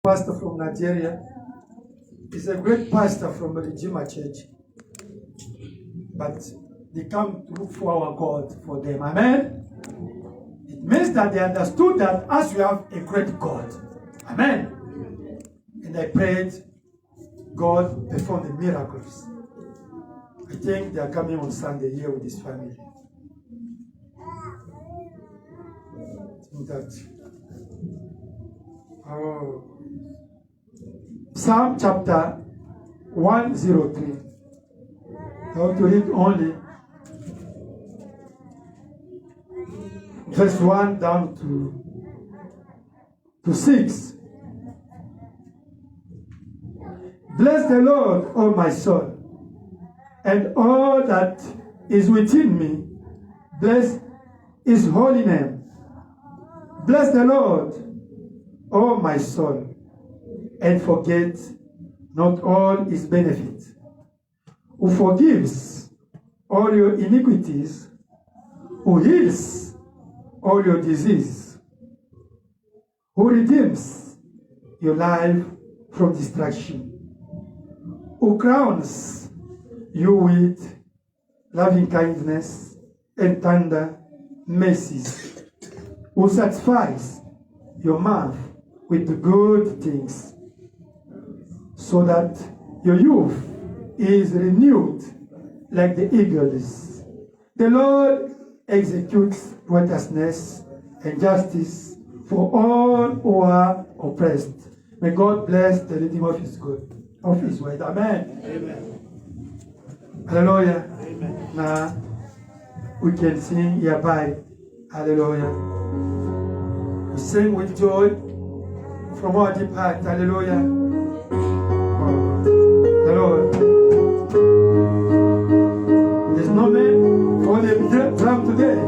Pastor from Nigeria. He's a great pastor from the Redeemer Church. But they come to look for our God for them. Amen? It means that they understood that as we have a great God. Amen? And I prayed, God performed the miracles. I think they are coming on Sunday here with his family. Psalm chapter 103. I want to read only verse 1 down to 6. Bless the Lord, O my soul, and all that is within me. Bless his holy name. Bless the Lord, O my soul, and forget not all his benefits, who forgives all your iniquities, who heals all your disease, who redeems your life from destruction, who crowns you with loving kindness and tender mercies, who satisfies your mouth with good things, so that your youth is renewed like the eagles. The Lord executes righteousness and justice for all who are oppressed. May God bless the reading of His word. Amen. Amen. Hallelujah. Amen. Now we can sing hereby. Hallelujah. We sing with joy from our deep heart. Hallelujah. The Lord. There's no man for the drum today.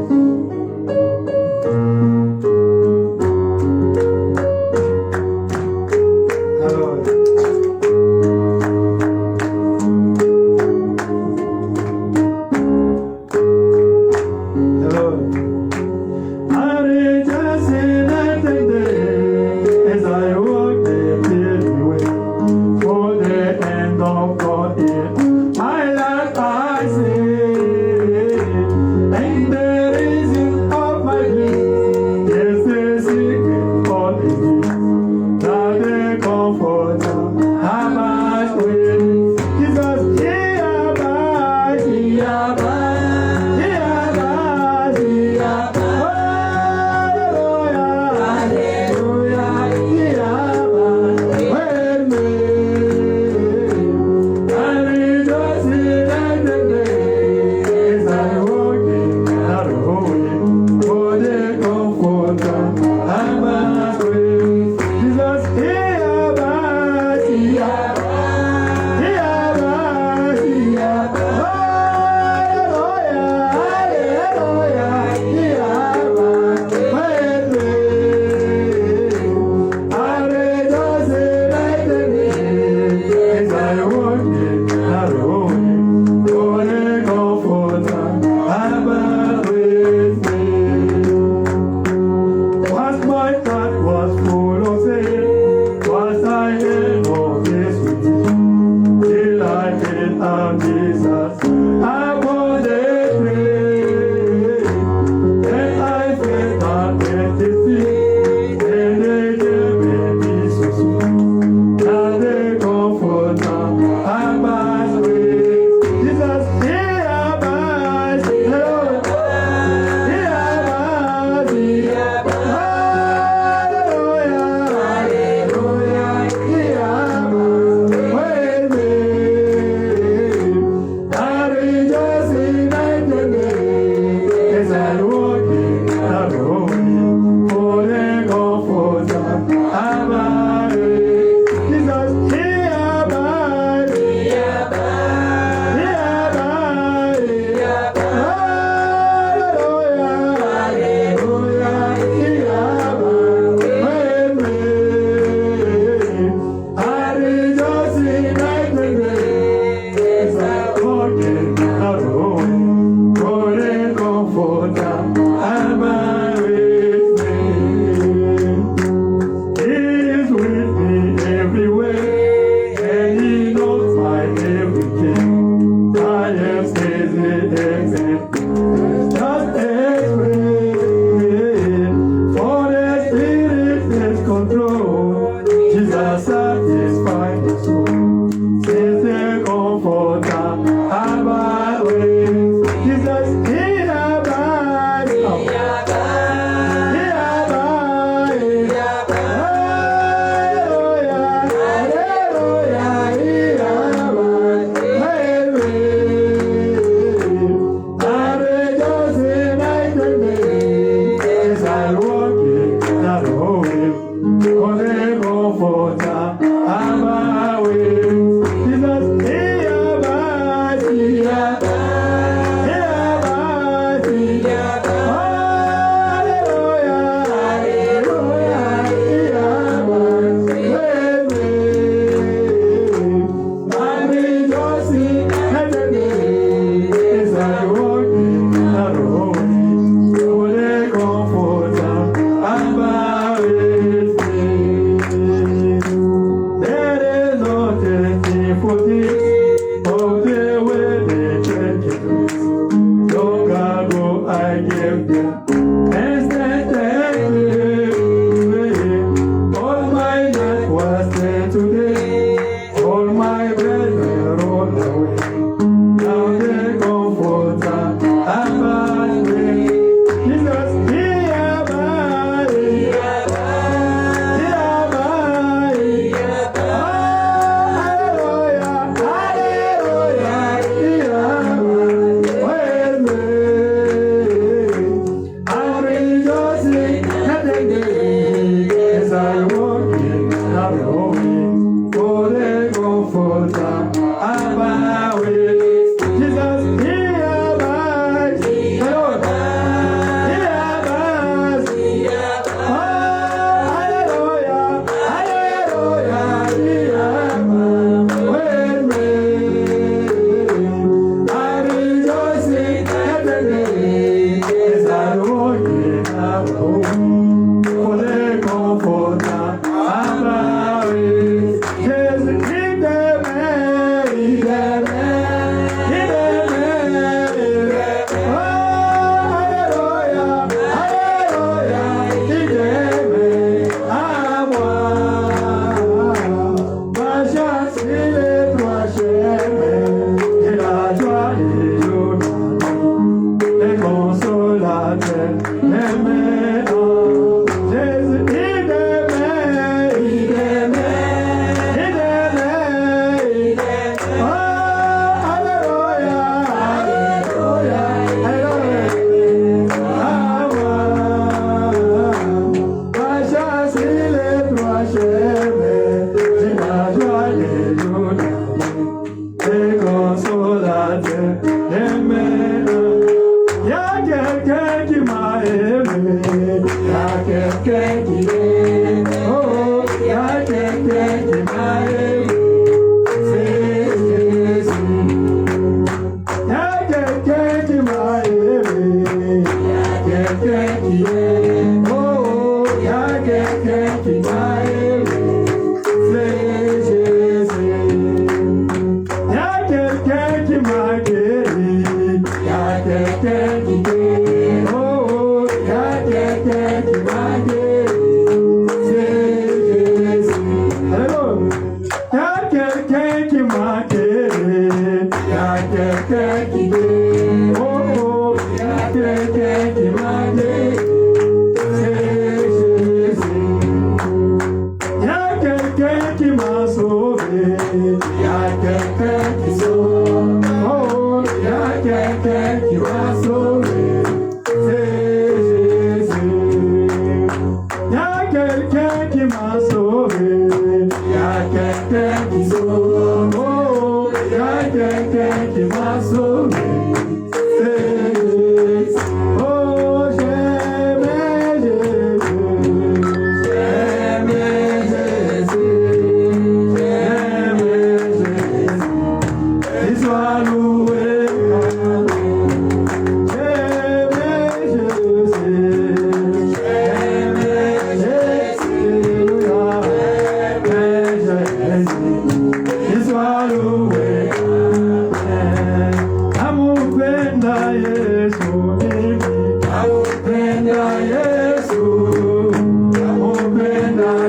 Jesus satisfies the soul. He's the comforter, abide with Jesus. He abides. He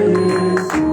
Yesu,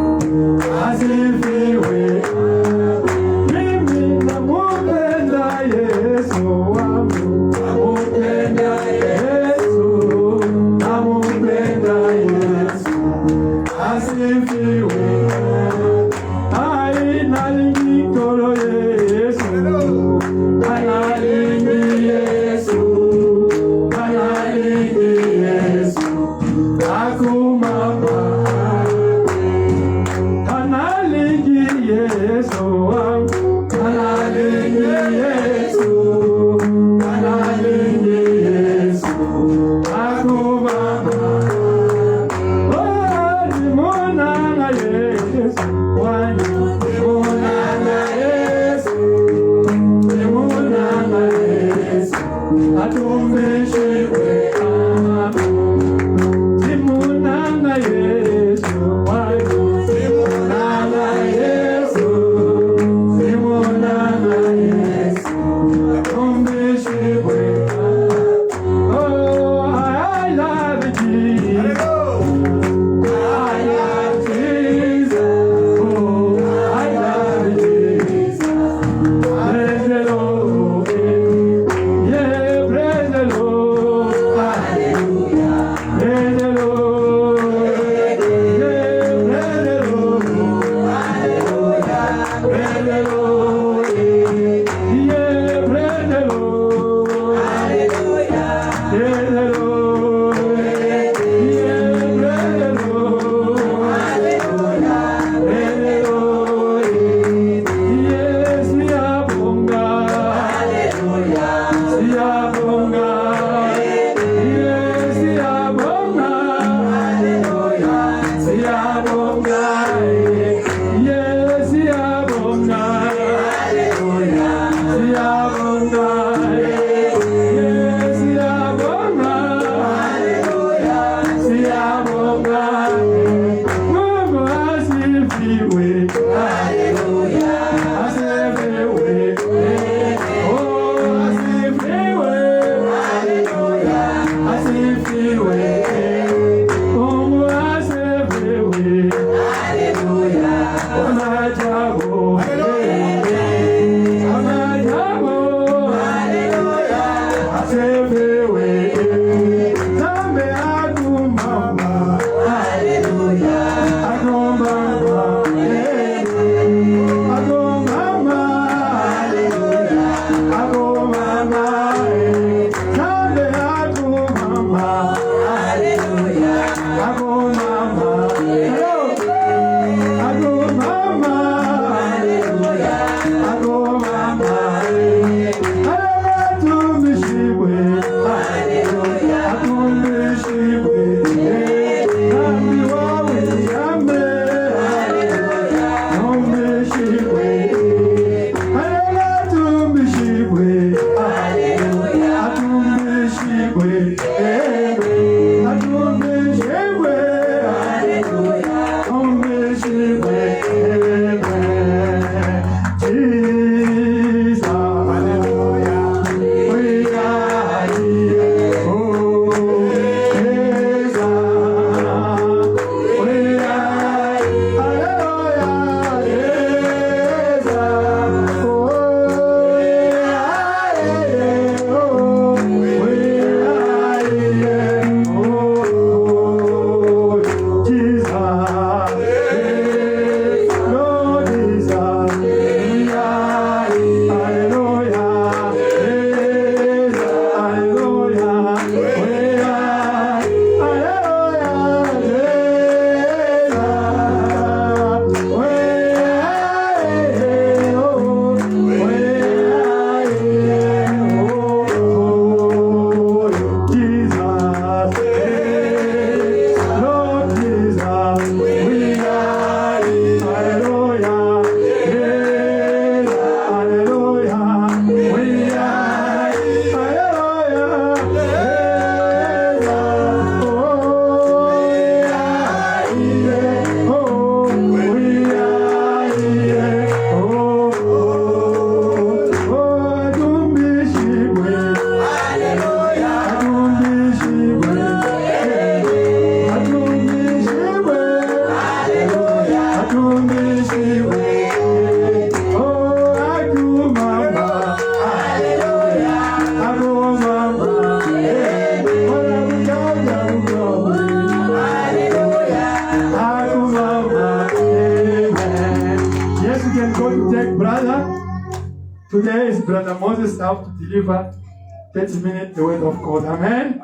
Today is Brother Moses out to deliver 30 minutes the word of God. Amen.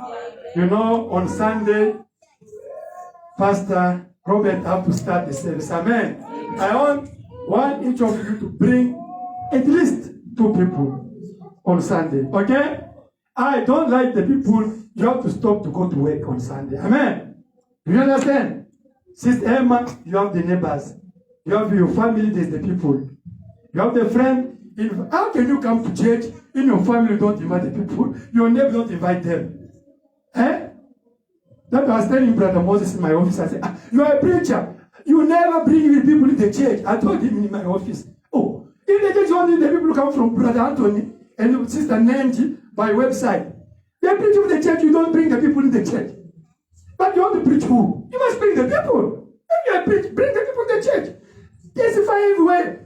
You know, on Sunday, Pastor Robert have to start the service. Amen. I want want each of you to bring at least 2 people on Sunday. Okay? I don't like the people you have to stop to go to work on Sunday. Amen. Do you understand? Sister Emma, you have the neighbors. You have your family, there's the people. You have the friend. How can you come to church in your family you don't invite the people? Your neighbor don't invite them. Eh? That I was telling Brother Moses in my office. I said, you are a preacher. You never bring the people in the church. I told him in my office. Oh, in the church only the people come from Brother Anthony and Sister Nanji by website. They preach in the church, you don't bring the people in the church. But you want to preach who? You must bring the people. If you preach, bring the people in the church. Testify everywhere.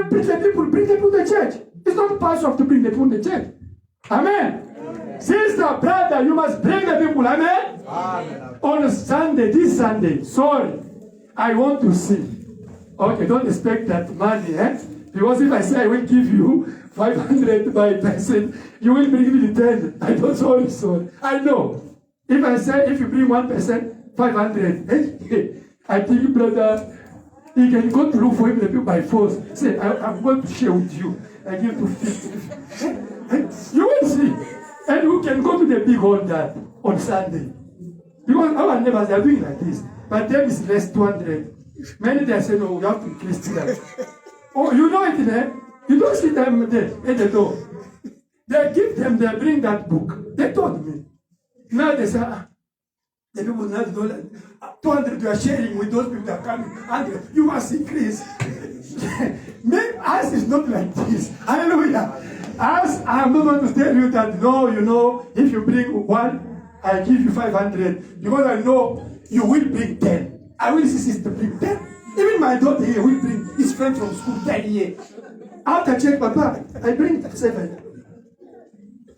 Preach the people, bring the people in the church. It's not possible to bring the people in the church. Amen. Amen. Sister, brother, you must bring the people. Amen. Amen. On Sunday, this Sunday, sorry, I want to sing. Okay, don't expect that money, eh? Because if I say I will give you 500 by person, you will bring me 10. I don't, sorry. I know. If I say, if you bring 1%, 500, I think, brother, he can go to look for him the people by force. Say, I'm going to share with you. I give to 50. You will see. And you can go to the big altar on Sunday. Because our neighbors are doing like this. But them is less 200. Many they say, no, we have to increase that. Oh, you know it, eh? You don't see them there at the door. They give them, they bring that book. They told me. Now they say, the people now don't 200 you are sharing with those people that are coming. And you must increase. Maybe us is not like this. Hallelujah. Us, I'm not going to tell you that, no, you know, if you bring 1, I give you 500. Because I know you will bring 10. I will see sister bring 10. Even my daughter here will bring his friend from school 10 here. After church, Papa, I bring 7.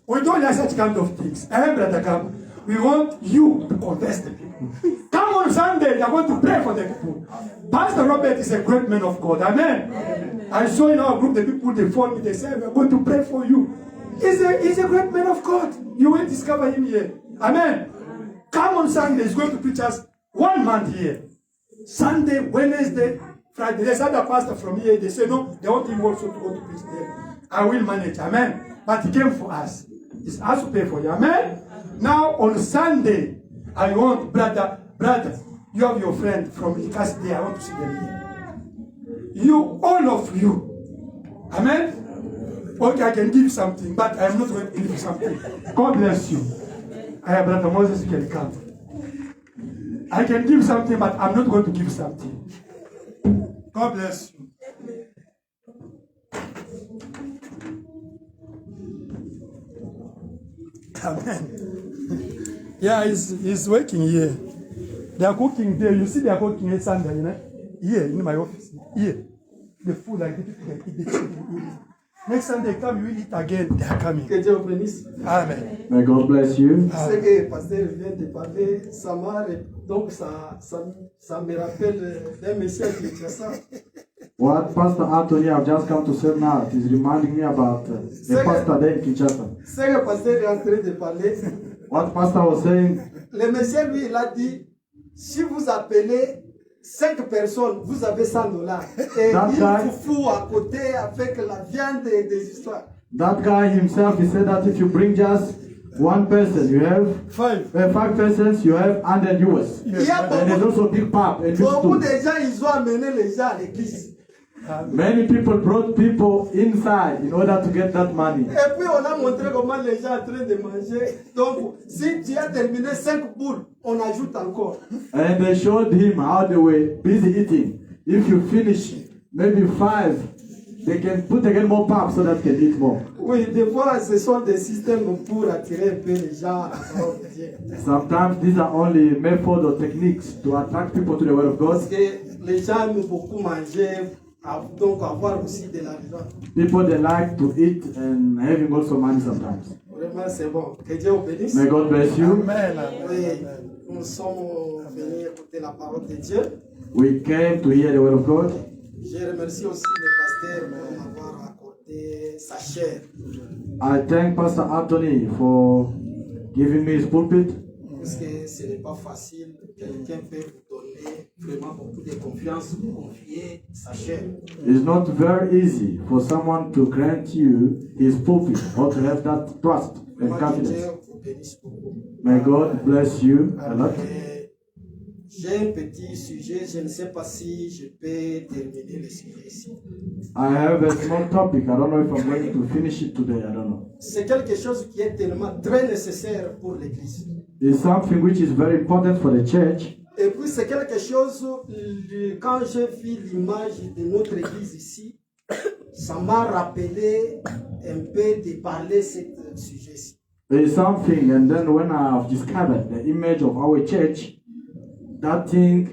We don't like such kind of things. Brother, come. We want you to confess the people. Come on Sunday, they are going to pray for the people. Pastor Robert is a great man of God. Amen. Amen. I saw in our group the people, they phone me, they say, we are going to pray for you. He's a great man of God. You will discover him here. Amen. Come on Sunday, he's going to preach us 1 month here. Sunday, Wednesday, Friday. There's other pastor from here, they say, no, they want him also to go to preach there. I will manage. Amen. But he came for us. It's us to pay for you. Amen. Now on Sunday, I want brother, you have your friend from Ikasi there. I want to see them here. You, all of you. Amen? Okay, I can give something, but I am not going to give you something. God bless you. I have Brother Moses, you can come. I can give something, but I'm not going to give something. God bless you. Amen. Yeah, he's working here. They are cooking there. You see, they are cooking here Sunday, you know? Here, in my office. Here. The food, like the people can eat the chicken. Next time they come, you will eat again. They are coming. Que Dieu bénisse. Amen. May God bless you. Ce que le pasteur vient de parler, ça m'a, donc ça me rappelle d'un message de Kinshasa. What Pastor Anthony have just come to say now is reminding me about the pastor there in Kinshasa. Ce que le pasteur est en train de parler. What pastor was saying. Le monsieur, lui, il a dit, si vous appelez 5 personnes, vous avez $100. Et il fout à côté avec la viande et des histoires. That guy himself, he said that if you bring just 1 person, you have 5 persons, you have $100 US. Yes. And there's also big pub. Beaucoup de gens, ils ont amené les gens à l'église. Many people brought people inside in order to get that money. Et puis on a montré comment les gens sont en train de manger. Donc, si tu as terminé 5 boules, on ajoute encore. And they showed him how they were busy eating. If you finish maybe 5, they can put again more pap so that they can eat more. Oui, des fois, ce sont des systèmes pour attirer un peu les gens. Sometimes these are only methods or techniques to attract people to the word of God. Parce que les gens aiment beaucoup manger. Donc avoir aussi de l'argent. People they like to eat and having also money sometimes. Vraiment c'est bon. Que Dieu vous bénisse. May God bless you. Amen. Oui, nous sommes venus écouter la parole de Dieu. We came to hear the word of God. Je remercie aussi le pasteur pour m'avoir accordé sa chair. I thank Pastor Anthony for giving me his pulpit. Parce que ce n'est pas facile. Quelqu'un peut vous donner vraiment beaucoup de confiance, vous confier sa sa chair. It's not very easy for someone to grant you his pulpit or to have that trust and Vraiment, que confidence. Dieu vous bénisse beaucoup. May God bless you a lot. J'ai un petit sujet, je ne sais pas si je peux terminer le sujet ici. I have a small topic. I don't know if I'm going to finish it today. I don't know. C'est quelque chose qui est tellement très nécessaire pour l'Église. It's something which is very important for the church. Et puis c'est quelque chose, quand j'ai vu l'image de notre Église ici, ça m'a rappelé un peu de parler ce sujet-ci. It's something, and then when I've discovered the image of our church, that thing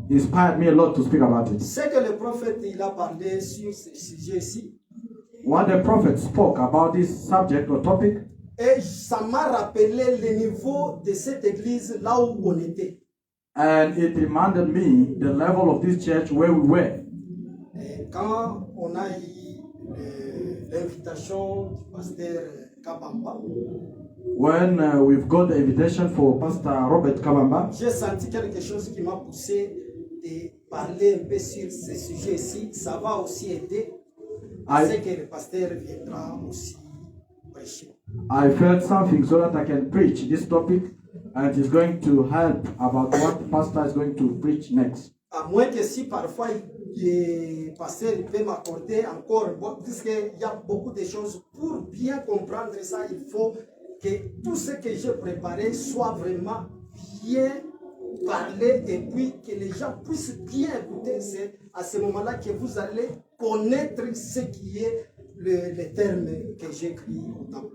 inspired me a lot to speak about it. Ce que le prophète il a parlé sur ce sujet-ci, What the prophet spoke about this subject or topic, et ça m'a rappelé le niveau de cette église là où on était. and it reminded me the level of this church where we were. Et quand on a eu l'invitation du pasteur Kabamba, When we've got the invitation for Pastor Robert Kabamba, j'ai senti quelque chose qui m'a poussé de parler un peu sur ce sujet-ci. Ça va aussi aider à ce que le pasteur viendra aussi prêcher. I felt something so that I can preach this topic, and it's going to help about what Pastor is going to preach next. À moins que si parfois le pasteur peut m'accorder encore, puisqu'il y a beaucoup de choses, pour bien comprendre ça, il faut que tout ce que j'ai préparé soit vraiment bien parlé et puis que les gens puissent bien écouter. C'est à ce moment-là que vous allez connaître ce qui est le terme que j'écris au tableau.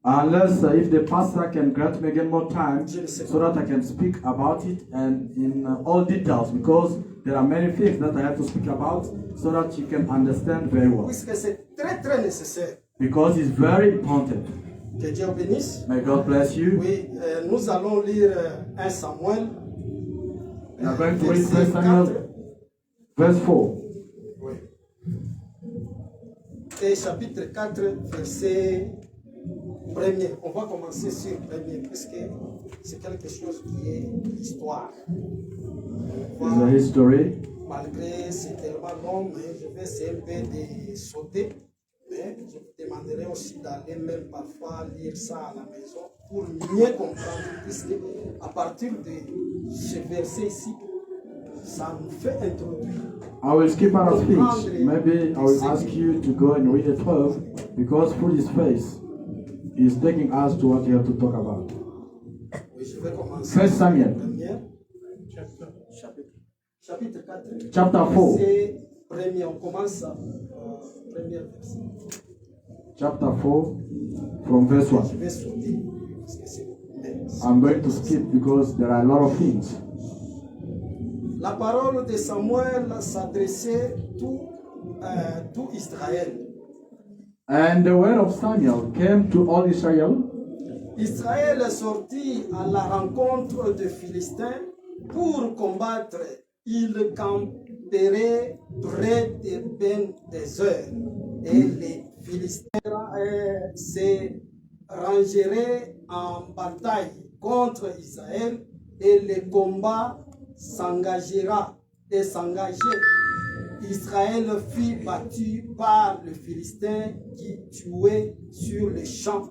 Unless if the pastor can grant me again more time so that I can speak about it and in all details, because there are many things that I have to speak about so that you can understand very well. Puisque c'est très très nécessaire. Because it's very important. Que Dieu vous bénisse. May God bless you. Oui, nous allons lire 1 Samuel. We are going to read verset 1 Samuel, 4. verse 4. Oui. Et chapitre 4, verset 1er. On va commencer sur le 1er, puisque c'est quelque chose qui est l'histoire. It's a history. Malgré c'est tellement long, mais je vais essayer un peu de sauter. Mais je vous demanderai aussi d'aller même parfois lire ça à la maison pour mieux comprendre, puisque à partir de ce verset ici, ça nous fait introduire. I will skip out of speech. Maybe I will ask you to go and read the 12, because through his face is taking us to what you have to talk about. Oui, je vais commencer. 1 Samuel. Chapitre 4. Chapter 4. C'est premier, on commence premier verset. Chapter 4 from verse 1. Je vais sauter parce que c'est I'm going to skip because there are a lot of things. La parole de Samuel s'adressait tout Israël. And the word of Samuel came to all Israel. Israël sortit à la rencontre des Philistins pour combattre. Il camperait près de Ben-Ezer et les Philistins se rangeraient en bataille contre Israël et le combat s'engagera et s'engageait. Israël fut battu par les Philistins qui tuaient sur les champs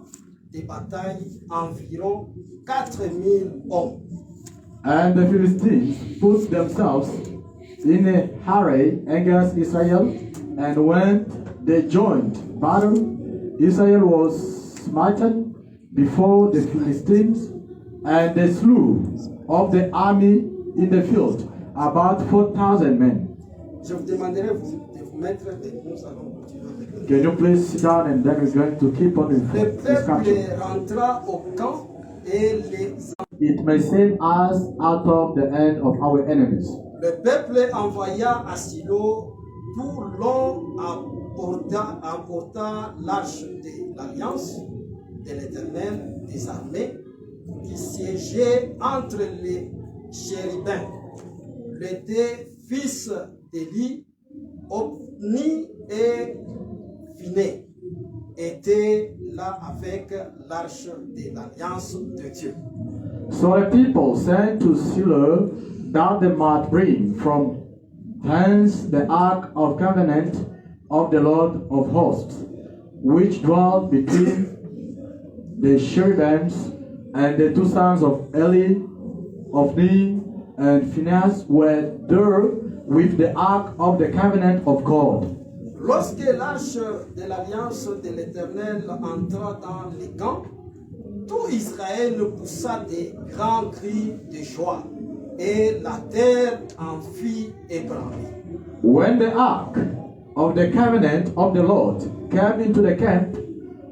de bataille environ 4000 hommes. And the Philistines put themselves in a hurry against Israel, and when they joined battle, Israel was smitten before the Philistines, and they slew of the army in the field about 4,000 men. Je vous demanderai de vous mettre et nous allons continuer avec le Can you please sit down, and then we're going to keep on with Le discussion. peuple rentra au camp et les It may save us out of the hand of our enemies. Le peuple envoya à Silo pour l'on emporta l'arche de l'alliance de l'Éternel des armées qui siégeait entre les chérubins. Les deux fils d'Élie, Ophni et Phiné, étaient là avec l'arche de l'alliance de Dieu. So the people sent to Shiloh that they might bring from Hence the ark of covenant of the Lord of hosts, which dwelt between the cherubims, and the two sons of Eli, Hophni and Phinehas, were there with the ark of the covenant of God. Lorsque l'arche de l'alliance de l'Éternel entra dans les camps, tout Israël poussa des grands cris de joie, et la terre en fit ébranler. When the ark of the covenant of the Lord came into the camp,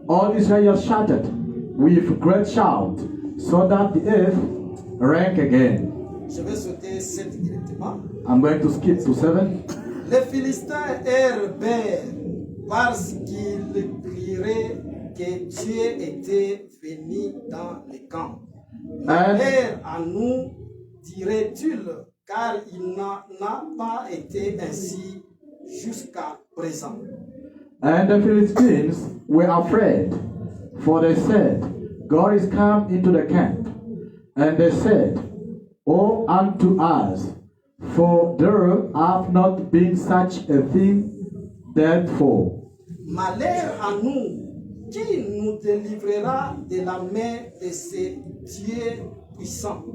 all Israel shouted with great shout, so that the earth rang again. Je vais sauter 7 directement. I'm going to skip to 7. Les Philistins eurent peur parce qu'ils crieraient que Dieu était venu dans les camps. Malheur à nous, dirait-il, car il n'a pas été ainsi jusqu'à présent. And the Philistines were afraid, for they said, God is come into the camp. And they said, Woe unto us, for there hath not been such a thing therefore. Malheur à nous, qui nous délivrera de la main de ces dieux puissants?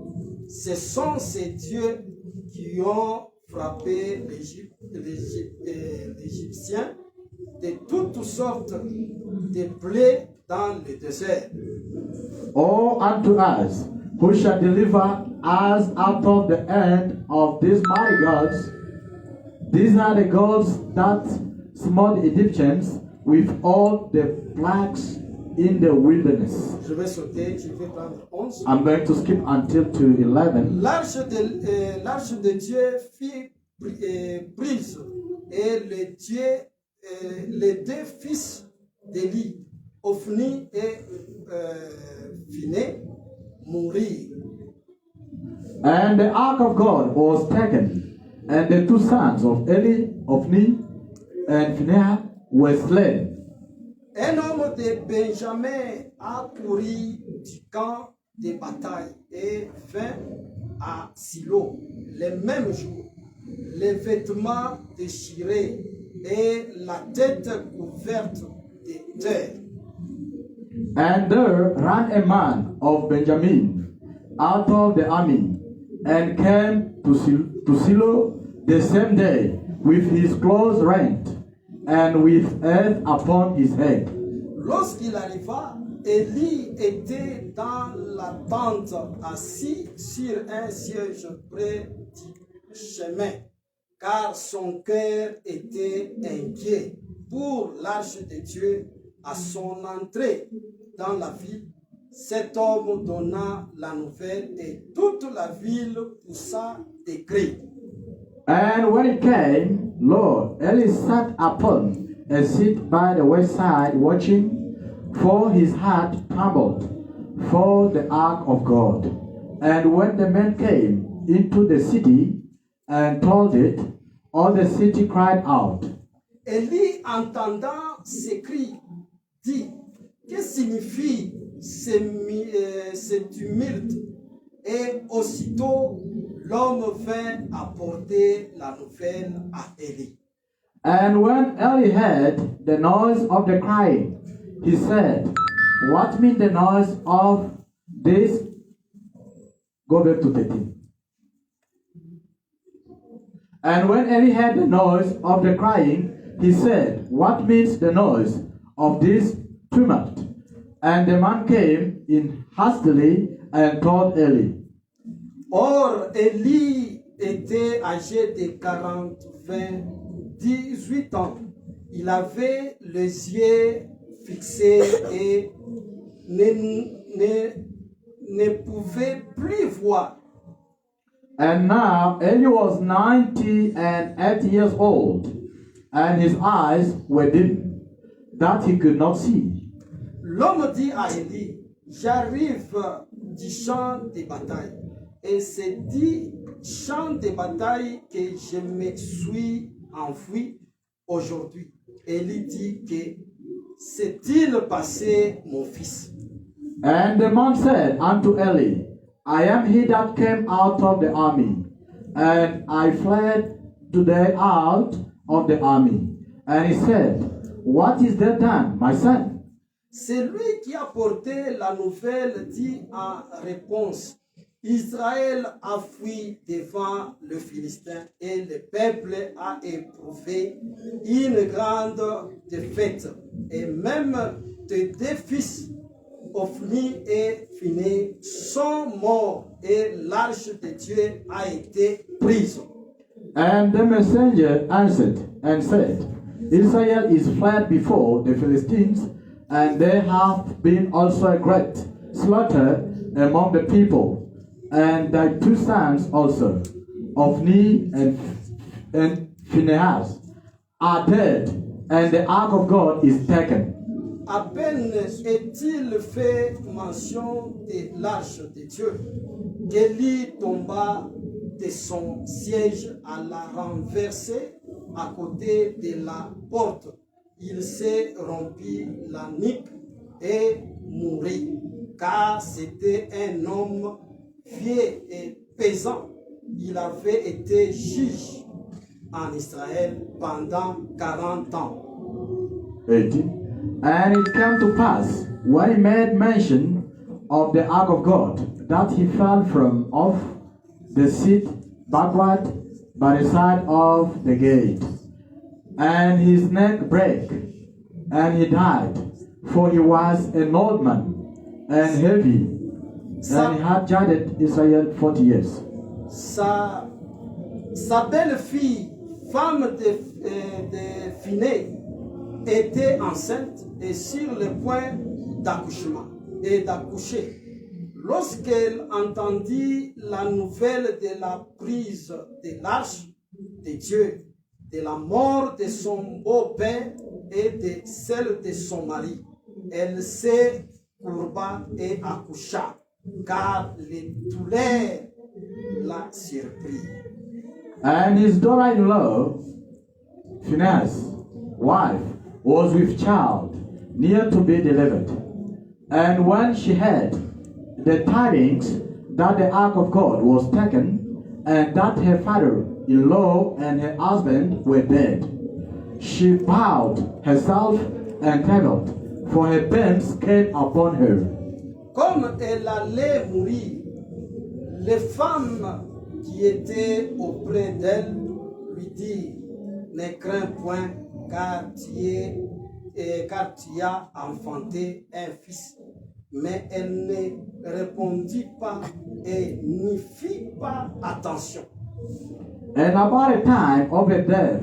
Ce sont ces dieux qui ont frappé l'Égyptien de toutes sortes de plaies dans le désert. Woe unto us, who shall deliver us out of the hand of these mighty gods? These are the gods that smote the Egyptians with all the plagues in the wilderness. Je vais sauter, je vais prendre 11. I'm going to skip until to 11. L'arche de Dieu fit brise, et les deux fils d'Élie, Hophni et Phinehas, mourirent. And the ark of God was taken, and the two sons of Eli, Hophni and Phinehas, were slain. Un homme de Benjamin accourut du camp de bataille et vint à Silo le même jour, les vêtements déchirés et la tête couverte de terre. And there ran a man of Benjamin out of the army, and came to Silo the same day with his clothes rent, and with earth upon his head. Lorsqu'il arriva, Élie était dans la tente, assis sur un siège près du chemin, car son cœur était inquiet pour l'arche de Dieu. À son entrée dans la ville, cet homme donna la nouvelle et toute la ville poussa des cris. And when it came, lo, Eli sat upon a seat by the wayside watching, for his heart trembled for the ark of God. And when the men came into the city and told it, all the city cried out. Élie, entendant ces cris, dit, que signifie ce tumulte? Et aussitôt, l'homme vint apporter la nouvelle à Élie. And when Eli heard the noise of the crying, he said, What mean the noise of this? Go back to 13. And when Eli heard the noise of the crying, he said, What means the noise of this tumult? And the man came in hastily and told Eli. Or, Élie était âgé de 18 ans. Il avait les yeux fixés et ne pouvait plus voir. And now Eli was 98 years old, and his eyes were dim, that he could not see. L'homme dit à Élie, j'arrive du champ de bataille. Et c'est du champ de bataille que je me suis enfui aujourd'hui. Élie dit que s'est-il passé, mon fils? And the man said unto Eli, I am he that came out of the army, and I fled to the out of the army. And he said, "What is that done, my son?" Celui qui a porté la nouvelle dit en réponse, Israël a fui devant le Philistin et le peuple a éprouvé une grande défaite. Et même tes deux fils, Ophni et Phiné, sont morts et l'arche de Dieu a été prise. And the messenger answered and said, "Israel is fled before the Philistines, and there have been also a great slaughter among the people. And thy two sons also, Ophni and Phinehas, are dead, and the ark of God is taken." À peine est-il fait mention de l'arche de Dieu, qu'Élie tomba de son siège à la renverser à côté de la porte. Il s'est rompu la nuque et mourit, car c'était un homme vieux et pesant. Il avait été juge en Israël pendant 40 ans. 18. And it came to pass, when he made mention of the ark of God, that he fell from off the seat backward by the side of the gate, and his neck brake, and he died, for he was an old man and heavy, and he had judged Israel 40 years. Sa belle-fille, femme de Phiné, était enceinte et sur le point d'accoucher. Lorsqu'elle entendit la nouvelle de la prise de l'arche de Dieu, de la mort de son beau-père et de celle de son mari, elle se courba et accoucha, car les douleurs la surpris. And his daughter-in-law, Phinehas' wife, was with child, near to be delivered. And when she heard the tidings that the ark of God was taken, and that her father-in-law and her husband were dead, she bowed herself and trembled, for her pains came upon her. Comme elle allait mourir, les femmes qui étaient auprès d'elle lui dirent, ne crains point, car tu as enfanté un fils. Mais elle ne répondit pas et n'y fit pas attention. And about the time of her death,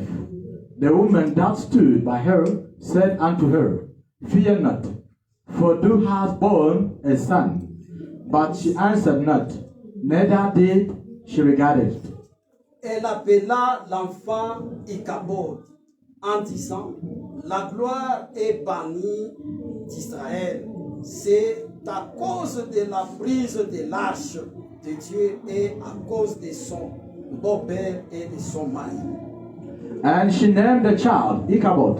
the woman that stood by her said unto her, "Fear not, for thou hast borne a son." But she answered not, neither did she regard it. Elle appela l'enfant Ichabod en disant, la gloire est bannie d'Israël. C'est à cause de la prise de l'arche de Dieu et à cause de son beau-père et de son mari. And she named the child Ichabod,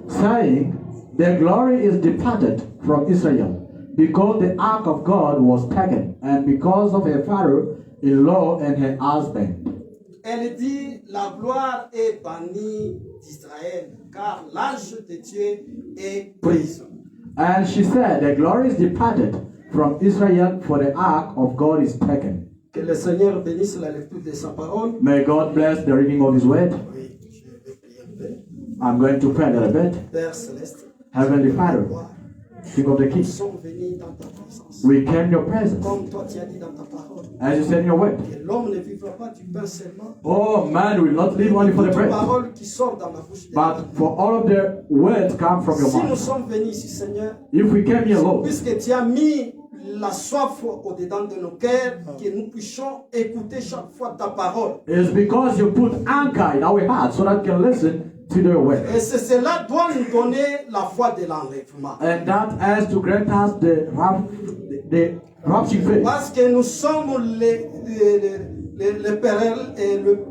saying, "The glory is departed from Israel, because the ark of God was taken, and because of her father-in-law and her husband." Elle dit, la gloire est bannie d'Israël, car l'arche de Dieu est prise. And she said, "The glory is departed from Israel, for the ark of God is taken." Que le Seigneur bénisse la lecture de sa parole. May God bless the reading of His word. Oui, je vais prier un peu. I'm going to pray a little bit. Père céleste, Heavenly Father, King of the nous Kings, sommes venus dans ta présence. we came in your presence, Comme toi tu as dit dans ta parole, as you said in your word. que l'homme ne vivra pas du pain seulement, Oh, man will not live only for the toute bread, parole qui sort dans la bouche de but for all of the words come from your Si nous mouth. sommes venus ici, Seigneur, If we came here, Lord, puisque tu as mis la soif au-dedans de nos cœurs, que nous puissions écouter chaque fois ta parole. it's because you put anchor in our hearts so that we can listen to your word. Et cela doit nous donner la foi de l'enlèvement. And that has to grant us the rapture faith. Parce que nous sommes le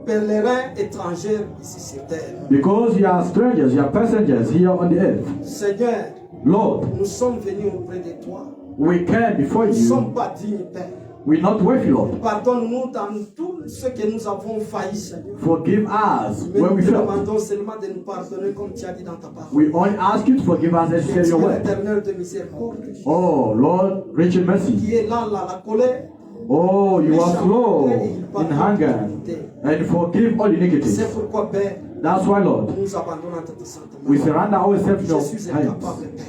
pèlerin étranger ici sur terre. Because you are strangers, you are passengers here on the earth. Seigneur, Lord, nous sommes venus auprès de toi. we came before Nous ne you. sommes pas dignes, Père. we're not worthy, Lord. Pardonne-nous dans tout ce que nous avons failli, Seigneur. Forgive us Mais when nous we te fail. demandons seulement de nous pardonner comme tu as dit dans ta parole. We only ask you to forgive us as you said in your word. L'éternel de miséricorde, Oh, Lord, rich in mercy. qui est lent à la colère, Oh, you are slow in hunger and forgive all iniquities. c'est pourquoi, Père, That's why, Lord, nous abandonnons à ta sainte main. we surrender ourselves Je in suis your hands. incapable, Père.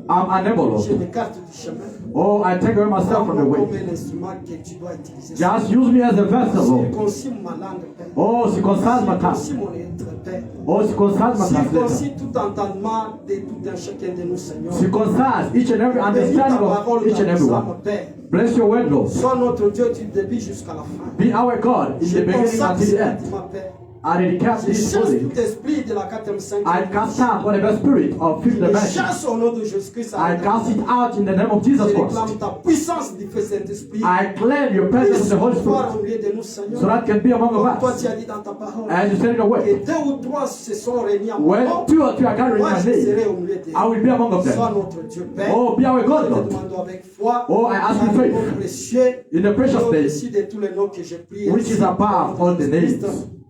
I'm unable, Je Lord. m'écarte du chemin. Oh, I take away myself from the Prends-moi comme way. un instrument que tu dois utiliser. Just use me as a vessel, Lord. Circoncis ma langue, Père. Oh, circumcise my tongue. Circoncis mon être, Père. Oh, circumcise my translator. Circoncis tout entendement de tout un chacun de nous, Seigneur. Circumcise each and every Bénis ta understanding parole of each and dans every nos one. âmes, Père. Bless your word, Lord. Sois notre Dieu du début jusqu'à la fin. Be our God in Je the beginning consacre until ce the end. bâtiment, Père. I dedicate Je this chasse body. tout esprit de la 4e, 5e. I cast out whatever spirit of fifth Je dimension. chasse au nom de Jésus-Christ. I cast it out in the name of Jesus Je Christ. réclame ta puissance du Feu Saint-Esprit. I claim your presence of the Holy Pouvoir Spirit au milieu de nous, Seigneur. so that can be among Comme toi, us. tu as dit dans ta parole. As you said in your Et word, 2 ou 3 se sont réunis en mon when nom. 2 or 3 are gathered in Moi, my je serai name, au milieu d'eux. I will be among of Sois them. notre Dieu, Père. Oh, be our God, Nous te Lord. demandons avec foi. Oh, I ask you dans le faith. nom précieux. In the precious name, Au-dessus de tous les noms que j'ai pris. which is above all the names.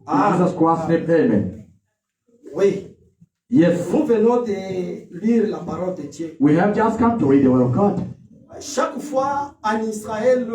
In Jesus Christ's name, amen. Oui. Yes, Nous venons de lire la parole de Dieu. we have just come to read the word of God. Chaque fois en Israël,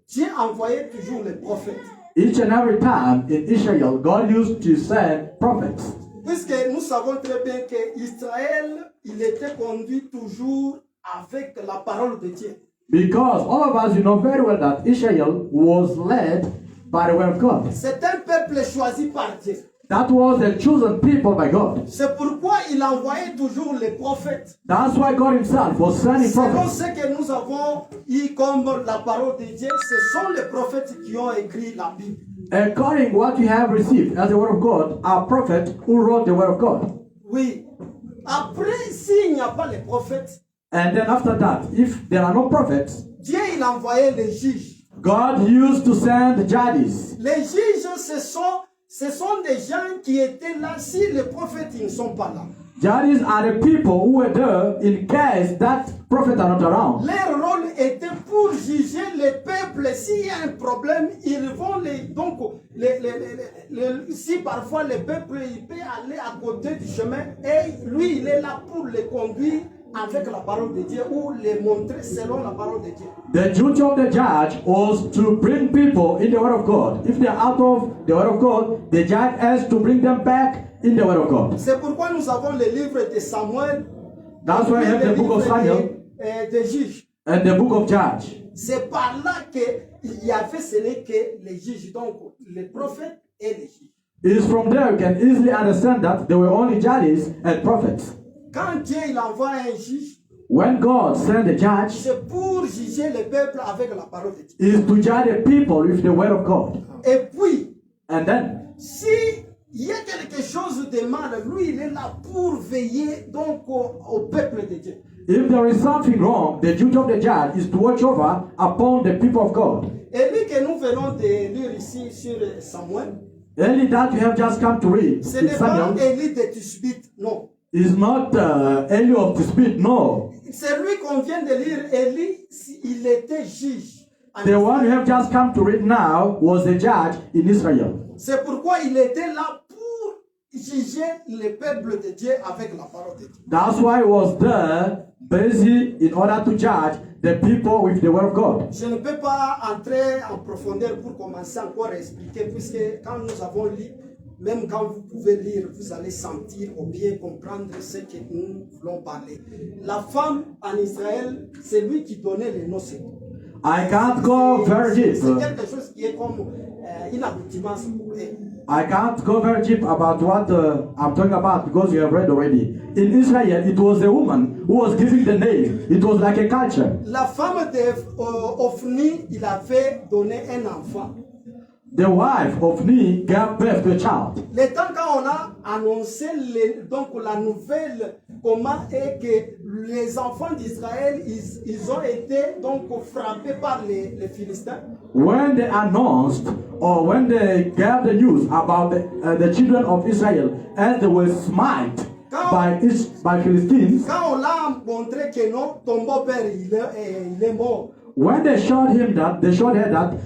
Dieu envoyait toujours les prophètes. Each and every time in Israel, God used to send prophets. Puisque nous savons très bien qu'Israël, il était conduit toujours avec la parole de Dieu. Because all of us, you know very well that Israel was led by the word of God. C'est un peuple choisi par Dieu. That was the chosen people by God. C'est pourquoi il envoyait toujours les prophètes. That's why God himself was sending Selon prophets. ce que nous avons eu comme la parole de Dieu, ce sont les prophètes qui ont écrit la Bible. According to what we have received as the word of God, are prophets who wrote the word of God. Oui. Après, s'il n'y a pas les prophètes, And then after that, if there are no prophets, Dieu il envoyait les juges. God used to send judges. Les juges, ce sont des gens qui étaient là si les prophètes ils ne sont pas là. Judges are the people who were there in case that prophets are not around. Leur rôle était pour juger le peuple. S'il y a un problème, ils vont les... Donc, si parfois le peuple il peut aller à côté du chemin, et lui, il est là pour les conduire avec la parole de Dieu ou les montrer selon la parole de Dieu. The duty of the judge was to bring people in the word of God. If they are out of the word of God, the judge has to bring them back in the word of God. C'est pourquoi nous avons le livre de Samuel. That's why we have the book of Samuel Des juges. and the book of Judge. C'est par là qu'il y avait ce n'est que les juges, donc les prophètes et les juges. It is from there you can easily understand that there were only judges and prophets. Quand Dieu il envoie un juge, When God sent a judge, c'est pour juger le peuple avec la parole de Dieu. it is to judge the people with the word of God. Et puis, And then, si il y a quelque chose de mal, lui il est là pour veiller donc au peuple de Dieu. if there is something wrong, the duty of the judge is to watch over upon the people of God. Et lui que nous venons de lire ici sur Samuel, Only that you have just come to read ce in n'est pas Samuel Élie de Tishbite, non. is not Eli of the Spirit, no. C'est lui qu'on vient de lire, Élie, il était juge. en The one you Israël. have just come to read now was a judge in Israel. C'est pourquoi il était là pour juger le peuple de Dieu avec la parole de Dieu. That's why he was there, busy in order to judge the people with the word of God. Je ne peux pas entrer en profondeur pour commencer encore à expliquer, puisque quand nous avons lu, même quand vous pouvez lire, vous allez sentir ou bien comprendre ce que nous voulons parler. La femme en Israël, c'est lui qui donnait les noms. I can't go very deep. C'est quelque chose qui est comme une accoutumance pour elle. I can't go very deep about what I'm talking about because you have read already. In Israel, it was a woman who was giving the name. It was like a culture. La femme d'Ophni, il avait donné un enfant. The wife of Ni gave birth to a child. Le temps quand on a annoncé donc la nouvelle, comment est que les enfants d'Israël, ils ont été donc frappés par les Philistins. When they announced or when they gave the news about the children of Israel and they were smite by Philistines, Quand on l'a montré que non, ton beau-père il est mort, when they showed her that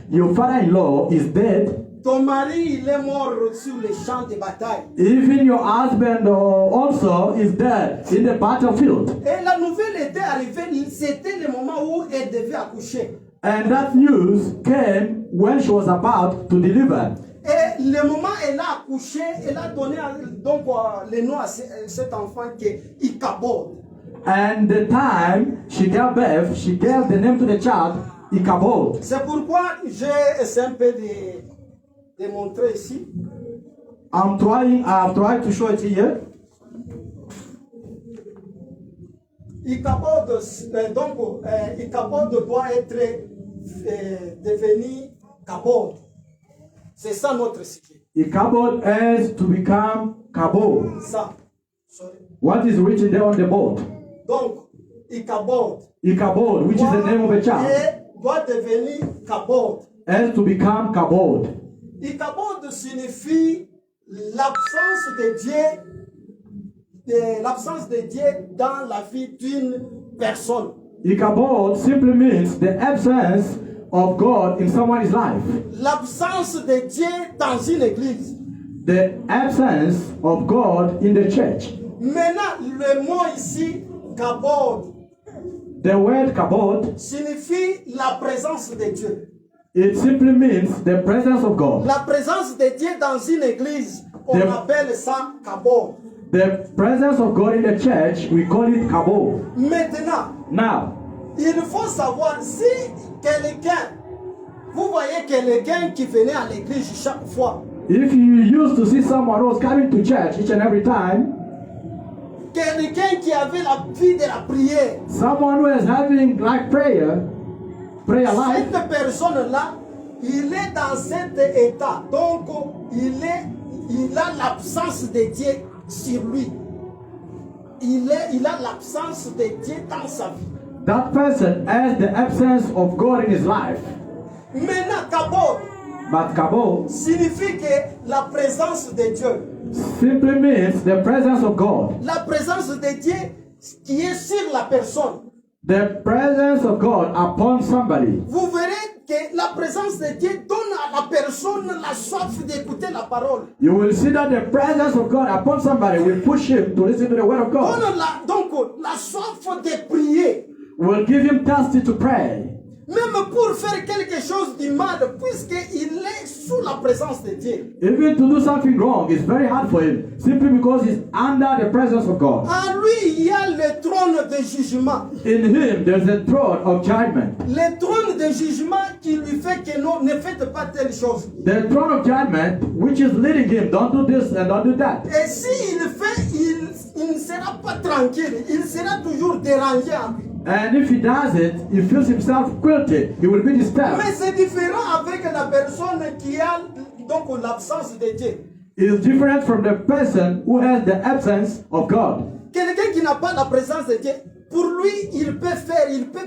your father-in-law is dead, ton mari il est mort sur les champs de bataille. even your husband also is dead in the battlefield. Et la nouvelle était arrivée, c'était le moment où elle devait accoucher. And that news came when she was about to deliver. Et le moment où elle a accouché, elle a donné donc le nom à cet enfant qui est Ichabod. And the time she gave birth, she gave the name to the child, Ichabod. C'est pourquoi j'ai essayé un peu de montrer ici. I've tried to show it here. Ichabod, Ichabod doit être devenu Kabod. C'est ça notre sujet. Ichabod is to become Kabod. Ça. Sorry. What is written there on the board? Donc, Ichabod. Ichabod, which is the name of a child, Doit devenir Kabod. is to become Kabod. Ichabod signifie l'absence de Dieu dans la vie d'une personne. Ichabod simply means the absence of God in someone's life. L'absence de Dieu dans une église. The absence of God in the church. Maintenant, le mot ici, Kabod, The word Kabod, signifie la présence de Dieu. it simply means the presence of God. La présence de Dieu dans une église, on The- appelle ça Kabod. The presence of God in the church, we call it Kabod. Maintenant, Now, il faut savoir si quelqu'un, vous voyez quelqu'un qui venait à l'église chaque fois, if you used to see someone who was coming to church each and every time, quelqu'un qui avait la vie de la prière, someone who is having like prayer life, cette personne-là, il est dans cet état. Donc, il a l'absence de Dieu sur lui. Il a l'absence de Dieu dans sa vie. that person has the absence of God in his life. Maintenant, Kabod But Kabod signifie que la présence de Dieu, simply means the presence of God. la présence de Dieu qui est sur la personne. The presence of God upon somebody. Vous verrez que la présence de Dieu donne à la personne la soif d'écouter la parole. You will see that the presence of God upon somebody will push him to listen to the word of God. Donne donc la soif de prier. Will give him thirsty to pray. Même pour faire quelque chose de mal, puisqu'il est sous la présence de Dieu. Even to do something wrong is very hard for him, simply because he's under the presence of God. En lui, il y a le trône de jugement. In him, there's a throne of judgment. Le trône de jugement qui lui fait que non, ne faites pas telle chose. The throne of judgment, which is leading him, don't do this and don't do that. Et s'il fait, il ne sera pas tranquille, il sera toujours dérangé en lui. And if he does it, he feels himself guilty. He will be disturbed. Mais c'est différent avec la personne qui a donc l'absence de Dieu. It is different from the person who has the absence of God. Quelqu'un qui n'a pas la présence de Dieu, pour lui, il peut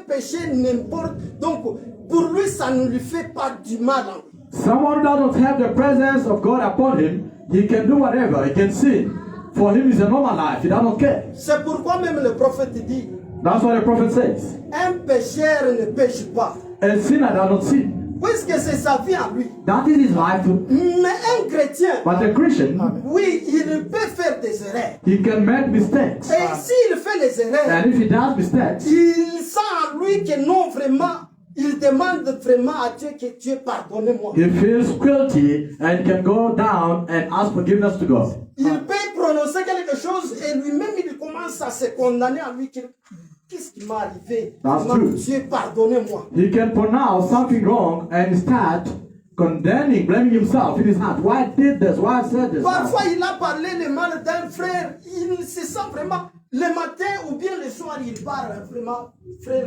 pécher n'importe. Donc, pour lui, ça ne lui fait pas du mal. Someone who doesn't have the presence of God upon him, he can do whatever, he can sin. For him, it's a normal life. He doesn't care. C'est pourquoi même le prophète dit, That's what the prophet says. un pécheur ne pêche pas. A sinner does not sin. Puisque c'est sa vie en lui. That is his life too. Mais un chrétien, But a Christian, oui, il peut faire des erreurs. he can make mistakes. Et s'il fait les erreurs, And if he does mistakes, il sent en lui que non, vraiment, il demande vraiment à Dieu que Dieu pardonne-moi. he feels guilty and can go down and ask forgiveness to God. Il peut prononcer quelque chose et lui-même il commence à se condamner à lui. Qu'est-ce qui m'est arrivé? That's Moi, true. Dieu, pardonnez-moi. He can pronounce something wrong and start condemning, blaming himself in his heart. Why I did this? Why I said this? Parfois, il a parlé le mal d'un frère. Il se sent vraiment, le matin ou bien le soir, il parle vraiment. Frère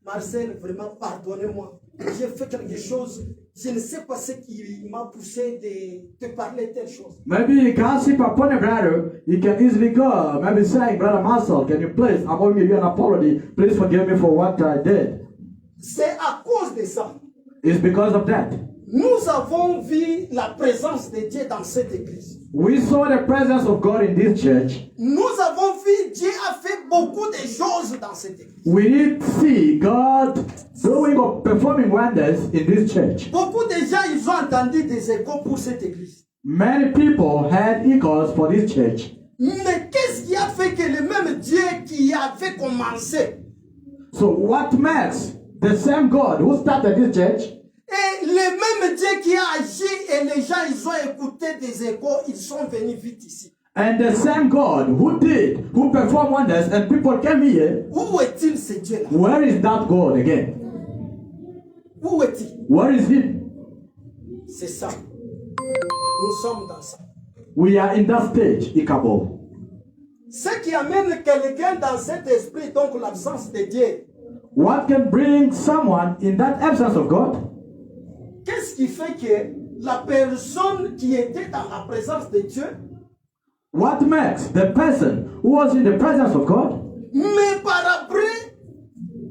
Marcel, vraiment, pardonnez-moi. J'ai fait quelque chose. Je ne sais pas ce qui m'a poussé de te parler telle chose. Maybe he gossip upon a brother. He can easily go. Maybe saying, Brother Marcel, can you please, I'm going to give you an apology. Please forgive me for what I did. C'est à cause de ça. It's because of that. Nous avons vu la présence de Dieu dans cette église. We saw the presence of God in this church. Nous avons vu Dieu a fait beaucoup de choses dans cette église. We need to see God doing or performing wonders in this church. Beaucoup de gens, ils ont entendu des échos pour cette église. Many people had echoes for this church. Mais qu'est-ce qui a fait que le même Dieu qui avait commencé So what makes the same God who started this church et le même Dieu qui a agi et les gens, ils ont écouté des échos, ils sont venus vite ici. and the same God who performed wonders and people came here? Où est-il ce Dieu-là? Where is that God again? Où est-il? Where is He? C'est ça. Nous sommes dans ça. We are in that stage, Ikabo. Ce qui amène quelqu'un dans cet esprit, donc l'absence de Dieu, What can bring someone in that absence of God? qu'est-ce qui fait que la personne qui était dans la présence de Dieu, What makes the person who was in the presence of God, mais par après,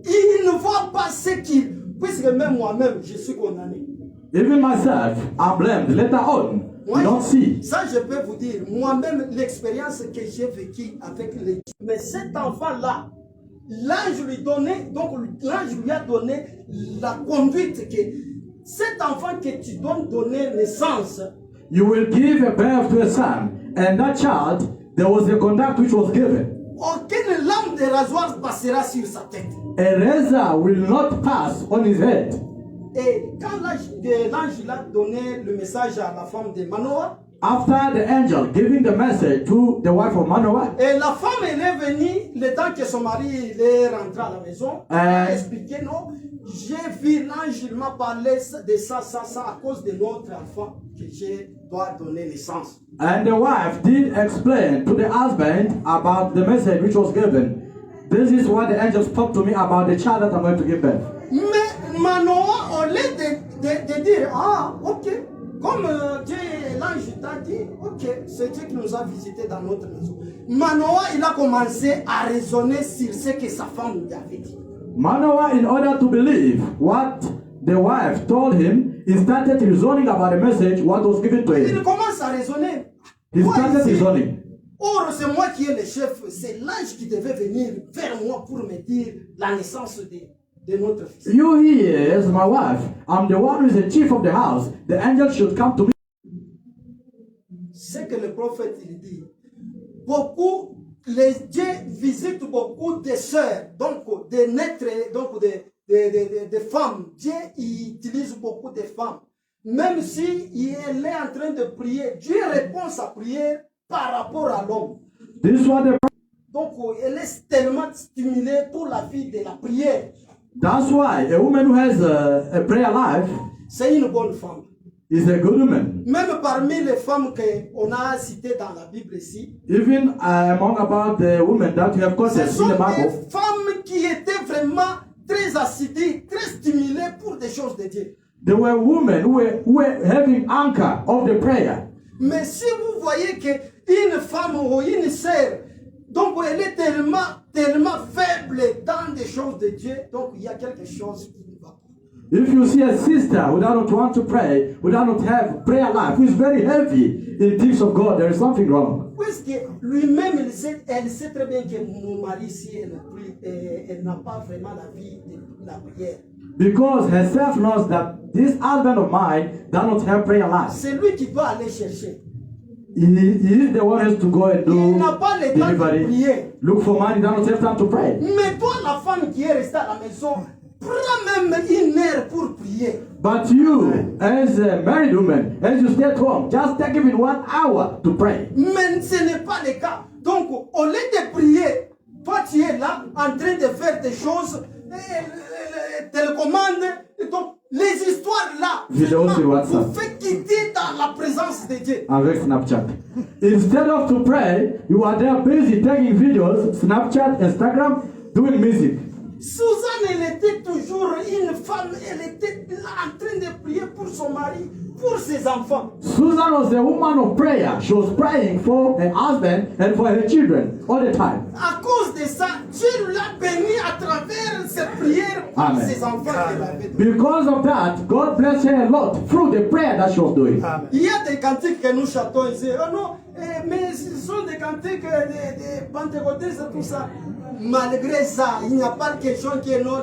il ne voit pas ce qu'il... Puisque même moi-même, je suis condamné. even myself, I'm blamed later on? Moi, You don't see. ça, je peux vous dire, moi-même, l'expérience que j'ai vécue avec les... Mais cet enfant-là, l'ange lui donnait, donc l'ange lui a donné la conduite que cet enfant que tu dois donner naissance, You will give a birth to a son, and that child, there was a conduct which was given. aucune lame de rasoir passera sur sa tête. A razor will not pass on his head. Et quand l'ange l'a donné le message à la femme de Manoah, After the angel giving the message to the wife of Manoah, et la femme elle est venue, le temps que son mari il est rentré à la maison, elle a expliqué, non, j'ai vu l'ange, il m'a parlé de ça, à cause de notre enfant que je dois donner naissance. and the wife did explain to the husband about the message which was given. This is what the angel spoke to me about the child that I'm going to give birth. Mais Manoah, au lieu de dire, ah, ok, comme Dieu, l'ange t'a dit, ok, c'est Dieu qui nous a visités dans notre maison. Manoah, il a commencé à raisonner sur ce que sa femme lui avait dit. Manoah, in order to believe what the wife told him, he started reasoning about the message what was given to Il him. commence à raisonner. He Moi, started ici, reasoning. or, c'est moi qui ai le chef, c'est l'ange qui devait venir vers moi pour me dire la naissance de notre fils. You here as my wife, I'm the one who is the chief of the house. The angel should come to me. C'est que le prophète il dit, beaucoup, les dieux visitent beaucoup de sœurs, donc des naîtres, donc des femmes. Dieu il utilise beaucoup de femmes. Même si elle est en train de prier, Dieu répond sa prière par rapport à l'homme. This was the Donc elle est tellement stimulée pour la vie de la prière. That's why a woman who has a prayer life C'est une bonne femme. is a good woman. Même parmi les femmes qu'on a citées dans la Bible ici, Even among about the women that you have ce quoted in sont the des Bible, femmes qui étaient vraiment très assidues, très stimulées pour des choses de Dieu. there were women who were having anchor of the prayer. Mais si vous voyez qu'une femme ou une sœur, donc elle est tellement faible dans des choses de Dieu, donc il y a quelque chose qui ne va pas. If you see a sister who does not want to pray, who does not have prayer life, who is very heavy in things of God, there is something wrong. Puisque lui-même, elle sait très bien que mon mari, si elle n'a pas vraiment la vie de la prière. Because herself knows that this husband of mine does not have prayer life. C'est lui qui doit aller chercher. He is the one who has to go and Il do n'a pas le temps de delivery. prier. Look for money, does not have time to pray. Mais toi, la femme qui est restée à la maison, prends même une heure pour prier. But you, as a married woman, as you stay at home, just take even 1 hour to pray. Mais ce n'est pas le cas. Donc, au lieu de prier, toi tu es là en train de faire des choses, télécommande, et donc les histoires là, Vidéo sur WhatsApp. vous faites quitter dans la présence de Dieu. Avec Snapchat. Instead of to pray, you are there busy taking videos, Snapchat, Instagram, doing music. Suzanne, elle était toujours une femme, elle était là en train de prier pour son mari, pour ses enfants. Susan was a woman of prayer. She was praying for her husband and for her children all the time. À cause de ça, Dieu l'a béni à travers ses prières pour Amen. ses enfants qu'elle avait donnés. Because of that, God blessed her a lot through the prayer that she was doing. Il y a des cantiques que nous chantons ici. Oh non, mais ce sont des cantiques des pentecôtistes et tout ça. malgré ça, il n'y a pas quelque chose qui est non.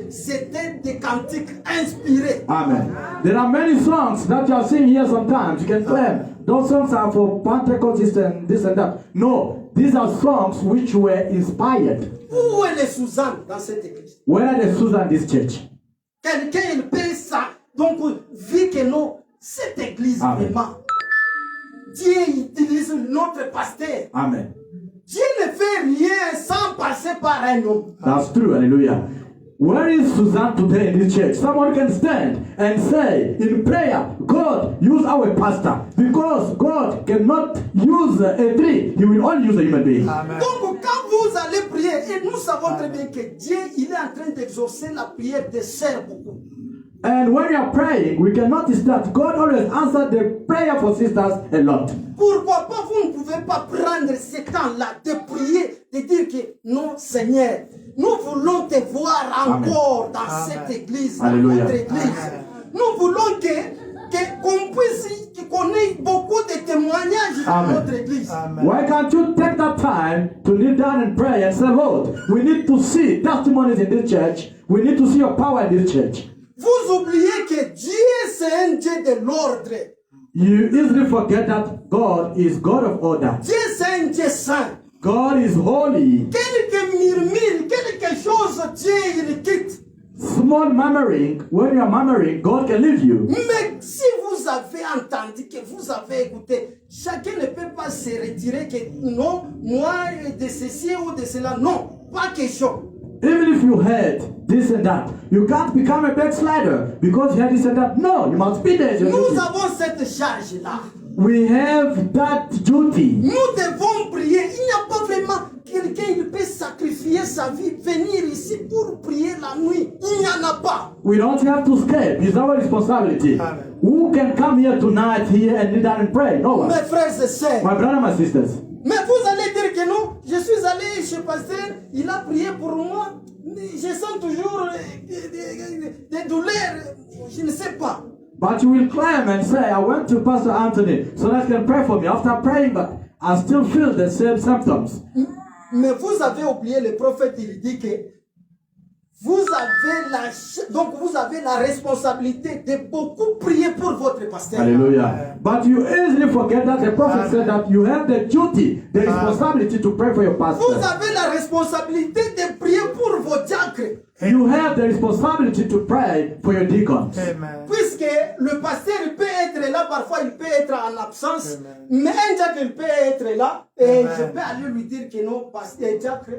C'était des cantiques inspirés. Amen. There are many songs that you are singing here sometimes. You can claim those songs are for Pentecost and this and that. No, these are songs which were inspired. Où est les Suzanne dans cette église? Where are the Susan this church? Quelqu'un il paye ça. Donc, vu que non, cette église Amen. vraiment, Dieu utilise notre pasteur. Amen. Dieu ne fait rien sans passer par un homme. That's true. Hallelujah. Where is Susan today in this church? Someone can stand and say in prayer, God, use our pastor. Because God cannot use a tree. He will only use a human being. Amen. Donc, quand vous allez prier, et nous savons très bien que Dieu, il est en train d'exaucer la prière des sœurs beaucoup. And when you are praying, we can notice that God always answers the prayer for sisters a lot. Pourquoi pas vous ne pouvez pas prendre ce temps-là de prier, de dire que non, Seigneur, nous voulons te voir encore dans Amen. cette église, Alléluia. dans notre église. Amen. Nous voulons qu'on puisse, qu'on ait beaucoup de témoignages dans Amen. notre église. Amen. Why can't you take that time to kneel down and pray and say, Lord, we need to see testimonies in this church. We need to see your power in this church. Vous oubliez que Dieu, c'est un Dieu de l'ordre. You easily forget that God is God of order. Dieu, c'est un Dieu saint. God is holy. Quelque murmure, quelque chose, Dieu, il quitte. Small murmuring, when you are murmuring, God can leave you. Mais si vous avez entendu, que vous avez écouté, chacun ne peut pas se retirer que non, moi, de ceci ou de cela. Non, pas question. Even if you heard this and that, you can't become a backslider because you heard this and that. No, you must be there. Nous avons cette charge-là. We have that duty. Nous devons prier. Il n'y a pas vraiment quelqu'un qui peut sacrifier sa vie, venir ici pour prier la nuit. Il n'y en a pas. We don't have to escape. It's our responsibility. Amen. Who can come here tonight here and kneel down and pray? No one. Mes frères et sœurs. My brother, my sisters. Mais vous allez dire que non, je suis allé chez pasteur, il a prié pour moi, mais je sens toujours des douleurs, je ne sais pas. But you will claim and say, I went to Pastor Anthony so that he can pray for me. After praying, but I still feel the same symptoms. Mais vous avez oublié, le prophète, il dit que vous avez la responsabilité de beaucoup prier pour votre pasteur. Hallelujah. But you easily forget that the prophet said that you have the duty, the responsibility to pray for your Vous pastor. avez la responsabilité de prier pour vos diacres. You have the responsibility to pray for your deacons. Amen. Puisque le pasteur il peut être là, parfois il peut être en absence, Amen. mais un diacre il peut être là, et Amen. je peux aller lui dire que non, pasteur diacre,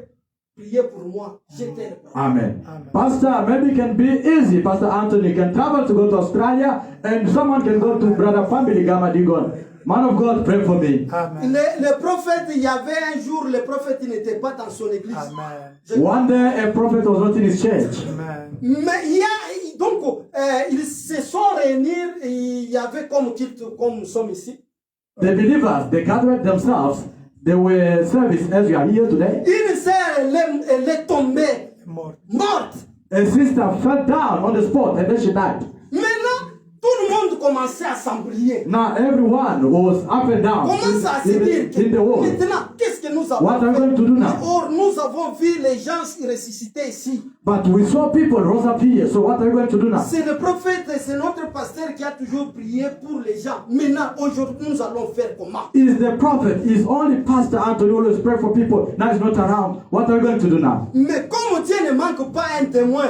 priez pour moi, je t'aime. Amen. Amen. Pastor, maybe it can be easy. Pastor Anthony can travel to go to Australia and someone can go to Brother Family Gamma Digon. Man of God, pray for me. Amen. Le prophète, il y avait un jour, le prophète il n'était pas dans son église. Amen. One day a prophet was not in his church. Amen. Mais il y a, donc, ils se sont réunis, et il y avait comme culte, comme nous sommes ici. The believers, they gathered themselves. They were service as you are here today. Une sœur, elle est tombée, Mort. morte. A sister fell down on the spot and then she died. Maintenant, tout le monde commençait à s'embrouiller. Now everyone was up and down Commence à se dire in the world. maintenant, qu'est-ce que nous avons What are we going to do now? Or, nous avons vu les gens ressusciter ici. But we saw people rose up here. So what are we going to do now? C'est le prophète, c'est notre pasteur qui a toujours prié pour les gens. Maintenant, aujourd'hui, nous allons faire comment? Is the prophet, is only Pastor Anthony always pray for people. Now he's not around. What are we going to do now? Mais comme Dieu ne manque pas un témoin,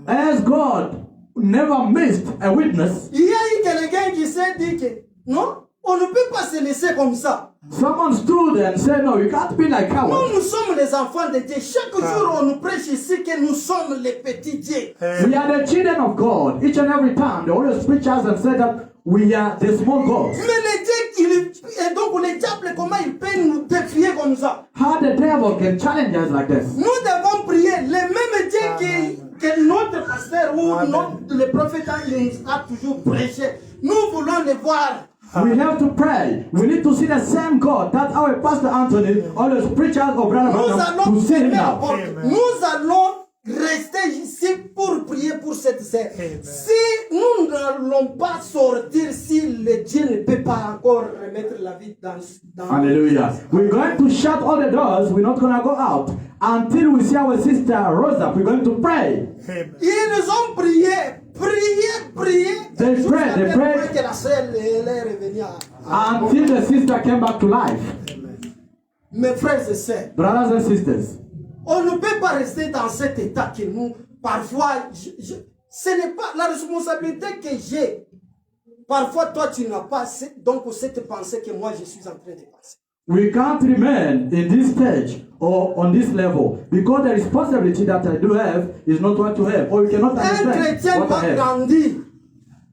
As God never missed a witness, il y a eu quelqu'un qui s'est dit que non, on ne peut pas se laisser comme ça. someone stood and said, no, you can't be like cowards. Nous sommes les enfants de Dieu. Chaque jour, on nous prêche ici que nous sommes les petits dieux. We are the children of God. Each and every time, they always preach us and say that we are the small gods. Mais les dieux, et donc les diables, comment ils peuvent nous défier comme ça? How the devil can challenge us like this? Nous devons prier les mêmes dieux que notre pasteur ou le prophète a toujours prêché. Nous voulons les voir. We have to pray. We need to see the same God that our Pastor Anthony always preaches or Brother Nous Branham allons to see him fermer la now. porte. Amen. Nous allons rester ici ici pour prier pour cette sœur. Amen. Si nous n'allons pas sortir, si le Dieu ne peut pas encore remettre la vie dans Hallelujah. We're going to shut all the doors. We're not going to go out until we see our sister rose up. We're going to pray. Amen. Ils ont prié. They Jusqu'à prayed, they tel point prayed. que la sœur elle est revenue Until the sister came back to life. Mes frères et sœurs, Brothers and sisters, on ne peut pas rester dans cet état que nous, parfois, ce n'est pas la responsabilité que j'ai. Parfois, toi, tu n'as pas donc cette pensée que moi, je suis en train de penser. we can't remain in this stage or on this level because the responsibility that I do have is not what you have, or you cannot Un understand chrétien what I doit have. grandir.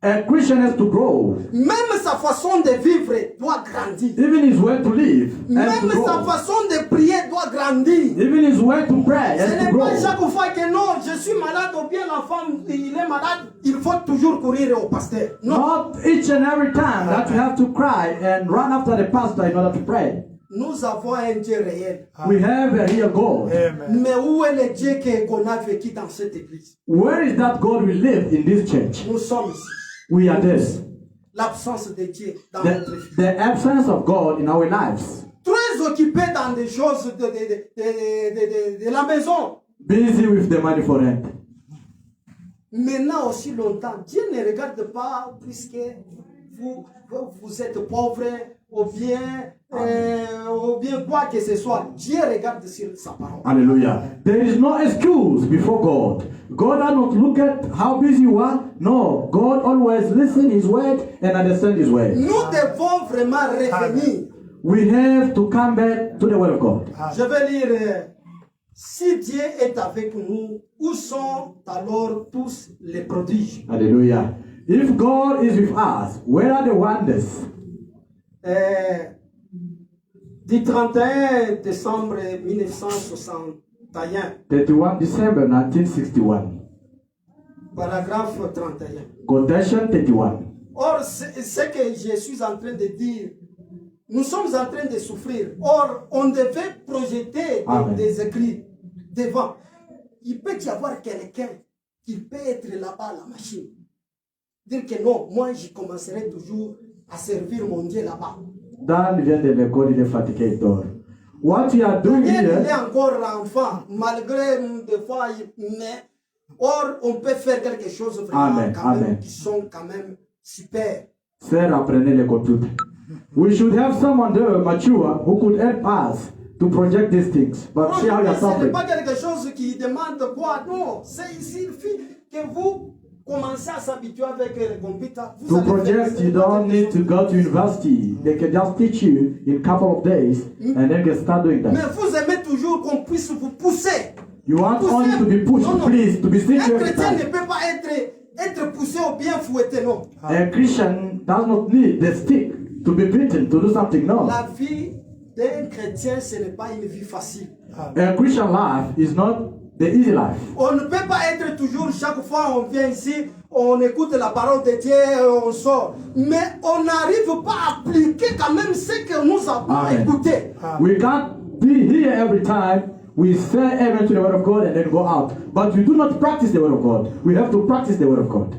A Christian has to grow. Même sa façon de vivre doit grandir. Even his way to live has to Même sa grow. façon de prier doit grandir. Even his way to pray Ce has to n'est grow. pas chaque fois que non, je suis malade ou bien l'enfant il est malade, il faut toujours courir au pasteur. Non. Not each and every time that you have to cry and run after the pastor in order to pray. Nous avons un Dieu réel. We have a real God. Amen. Mais où est le Dieu qu'on a vécu dans cette église? Where is that God we live in this church? Nous sommes ici. We are this. L'absence de Dieu dans notre vie. The absence of God in our lives. Très occupés dans des choses de la maison. Busy with the money for rent. Maintenant aussi longtemps, Dieu ne regarde pas puisque vous êtes pauvre ou bien quoi que ce soit. Dieu regarde sur sa parole. Hallelujah. There is no excuse before God. God does not look at how busy you are. No, God always listens His word and understand His word. Nous devons vraiment revenir. We have to come back to the word of God. Je vais lire, si Dieu est avec nous, où sont alors tous les prodiges? Hallelujah. If God is with us, where are the wonders? Du 31 décembre 1961, 31 December 1961. paragraphe 31. Quotation 31. Or, ce que je suis en train de dire, nous sommes en train de souffrir. Or, on devait projeter Amen. des écrits devant. Il peut y avoir quelqu'un qui peut être là-bas à la machine. Dire que non, moi je commencerai toujours à servir mon Dieu là-bas. Dan vient de l'école, il est fatigué, il dort. What we are doing Daniel, il est here, encore enfant, malgré des fois, mais or on peut faire quelque chose vraiment Amen, quand même, amen. qui sont quand même super. sir, apprenez le computer. We should have someone there mature who could help us to project these things. But see how you are Ce n'est suffering. pas quelque chose qui demande quoi, non, c'est ici il suffit que vous commencez à s'habituer avec le computer. Vous To allez faire project, you don't need to go to university. They can just teach you in a couple of days and then you can start doing Mais that. vous aimez toujours qu'on puisse vous pousser. You want only to be pushed, Non, non. please, to be seen Un every chrétien ne time. peut pas être poussé ou bien fouetté, non. A Christian does not need the stick to be beaten to do something, no. La vie d'un chrétien, ce n'est pas une vie facile. A Christian life is not the easy life. On ne peut pas être toujours, chaque fois on vient ici, on écoute la parole de Dieu, on sort. Mais on n'arrive pas à appliquer quand même ce que nous avons Amen. écouté. We can't be here every time. We say amen to the word of God and then go out. But we do not practice the word of God. We have to practice the word of God.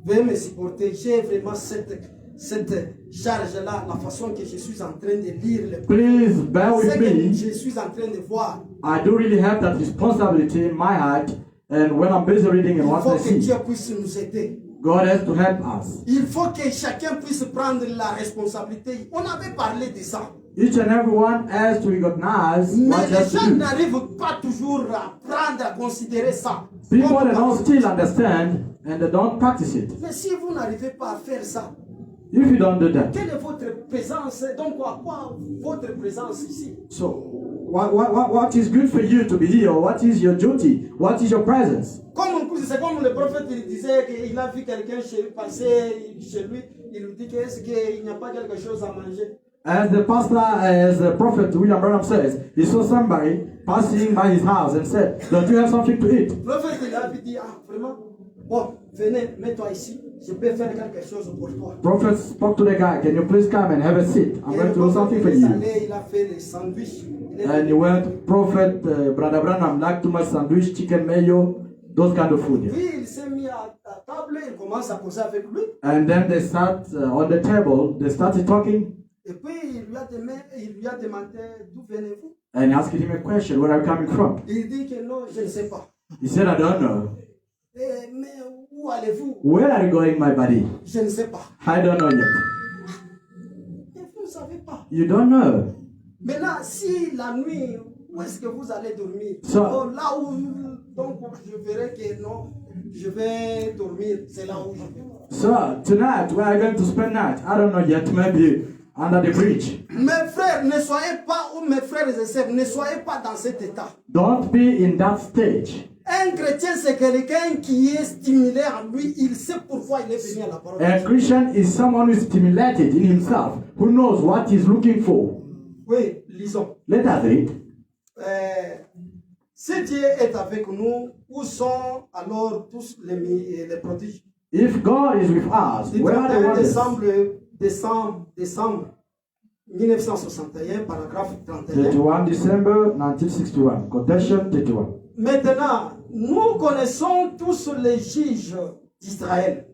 Veuillez me supporter, j'ai vraiment cette charge-là, la façon que je suis en train de lire le Please bear ce with que me. je suis en train de voir. I do really have that responsibility in my heart. And when I'm busy reading and Il what faut I que see, Dieu puisse nous aider. God has to help us. Il faut que chacun puisse prendre la responsabilité. On avait parlé de ça. Each and everyone has to recognize Mais what he les has to gens do. n'arrivent pas toujours à prendre, à considérer ça. People Comme- they don't still understand and they don't practice it. Mais si vous n'arrivez pas à faire ça, If you don't do that, quelle est votre présence? Donc, à quoi votre présence ici? so what is good for you to be here? What is your duty? What is your presence? C'est comme le prophète il disait qu'il a vu quelqu'un passer chez lui, il lui dit que est-ce qu'il n'y a pas quelque chose à manger? As the pastor, as the prophet William Branham says, he saw somebody passing by his house and said, "Don't you have something to eat?" Le prophète il a dit, ah vraiment, bon, venez, mets-toi ici, je peux faire quelque chose pour toi. Prophet spoke to the guy, "Can you please come and have a seat? I'm Et going le to do prophète something il for est you." allé, il a fait les sandwichs. Il est And he went, Prophet Brother Branham, like too much sandwich, chicken mayo. those kind of food. Puis il s'est mis à table, il commence à causer avec lui. And then they sat on the table, they started talking, Et puis il lui a demandé d'où venez-vous. and he asked him a question, where are you coming from? Il dit que non, je ne sais pas. He said, I don't know. Mais où allez-vous? Where are you going, my buddy? Je ne sais pas. I don't know yet. Et vous ne savez pas. You don't know. Maintenant, si la nuit, où est-ce que vous allez dormir? Ça- Oh, là où donc je verrai que non, je vais dormir. C'est là où je vais. So, tonight, where are you going to spend night? I don't know yet, maybe under the bridge. Mes frères, ne soyez pas, ou mes frères et sœurs, ne soyez pas dans cet état. Don't be in that stage. Un chrétien, c'est quelqu'un qui est stimulé en lui. Il sait pourquoi il est venu à la parole. A Christian is someone who is stimulated in himself, who knows what he's looking for. Oui, lisons. Let us read. Si Dieu est avec nous, où sont alors tous les prodiges? If God is with us, Le where are the 31 wonders? décembre 1961, paragraphe 31. 31 December 1961, quotation 31. Maintenant, nous connaissons tous les juges d'Israël.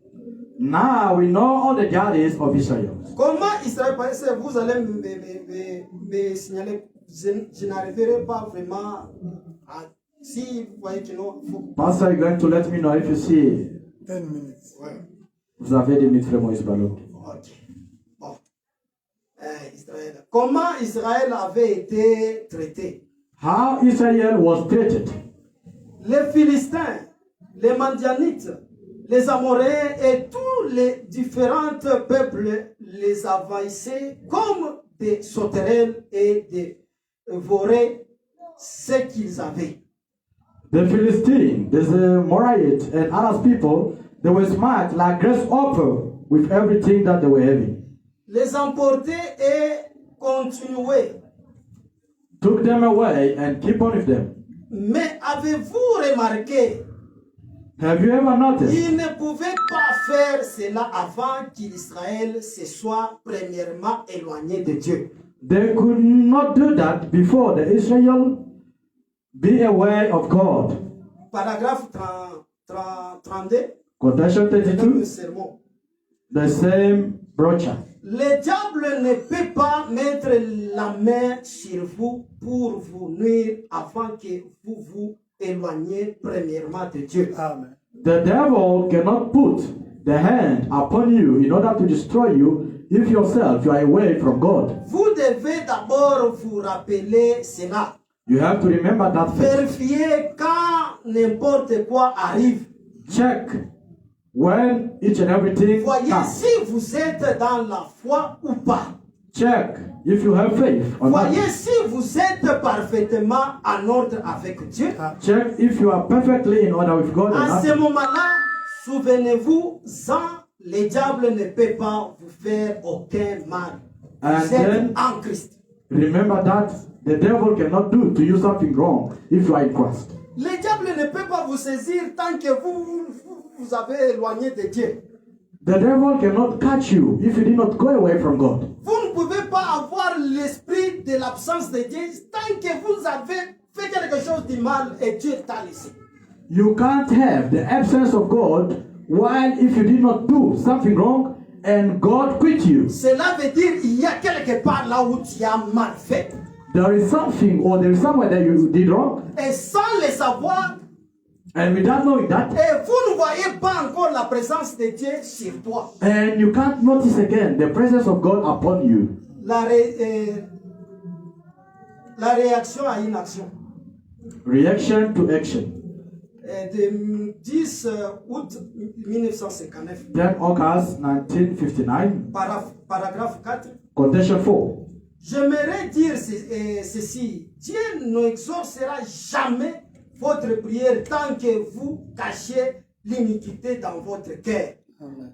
Now we know all the judges of Israel. Comment Israël paraissait, vous allez me signaler, je n'arriverai pas vraiment à... Si vous voyez que non, il faut... Pastor, you're going to let me know if you see. 10 minutes. Ouais. Vous avez des minutes vraiment, Isbalo. Ok. Bon. Israël. Comment Israël avait été traité? How Israel was treated. Les Philistins, les Madianites, les Amoréens et tous les différents peuples les envahissaient comme des sauterelles et dévoraient ce qu'ils avaient. The Philistines, the Amorites, and other people, they were smart like grasshopper with everything that they were having. Les emporter et continuer. Took them away and keep on with them. Mais avez-vous remarqué, Have you ever noticed? ils ne pouvaient pas faire cela avant qu'Israël se soit premièrement éloigné de Dieu. They could not do that before the Israel be aware of God. Paragraphe 32, Quotation le 32, sermon. the same brochure. Le diable ne peut pas mettre la main sur vous pour vous nuire avant que vous vous éloigniez premièrement de Dieu. Amen. The devil cannot put the hand upon you in order to destroy you if yourself you are away from God. Vous devez d'abord vous rappeler cela. You have to remember that fact. Vérifiez quand n'importe quoi arrive. Check when each and everything Voyez comes. si vous êtes dans la foi ou pas. Check if you have faith or not. Voyez si vous êtes parfaitement en ordre avec Dieu. Check if you are perfectly in order with God or À ce not. moment-là, souvenez-vous, le diable ne peut pas vous faire aucun mal. And Vous êtes then- en Christ. Remember that the devil cannot do to you something wrong if you are in Christ. Le diable ne peut pas vous saisir tant que vous avez éloigné de Dieu. The devil cannot catch you if you did not go away from God. Vous ne pouvez pas avoir l'esprit de l'absence de Dieu tant que vous avez fait quelque chose de mal et Dieu t'a laissé. You can't have the absence of God while if you did not do something wrong and God quit you. Cela veut dire qu'il y a quelque part là où tu as mal fait. There is something or there is somewhere that you did wrong, Et sans le savoir, and without knowing that, et vous ne voyez pas encore la présence de Dieu sur toi. and you can't notice again the presence of God upon you. La réaction à une action. Reaction to action. De 10 août 1959, 10 August 1959, paragraphe 4. quotation 4. J'aimerais dire ceci. Dieu n'exaucera jamais votre prière tant que vous cachez l'iniquité dans votre cœur. Amen.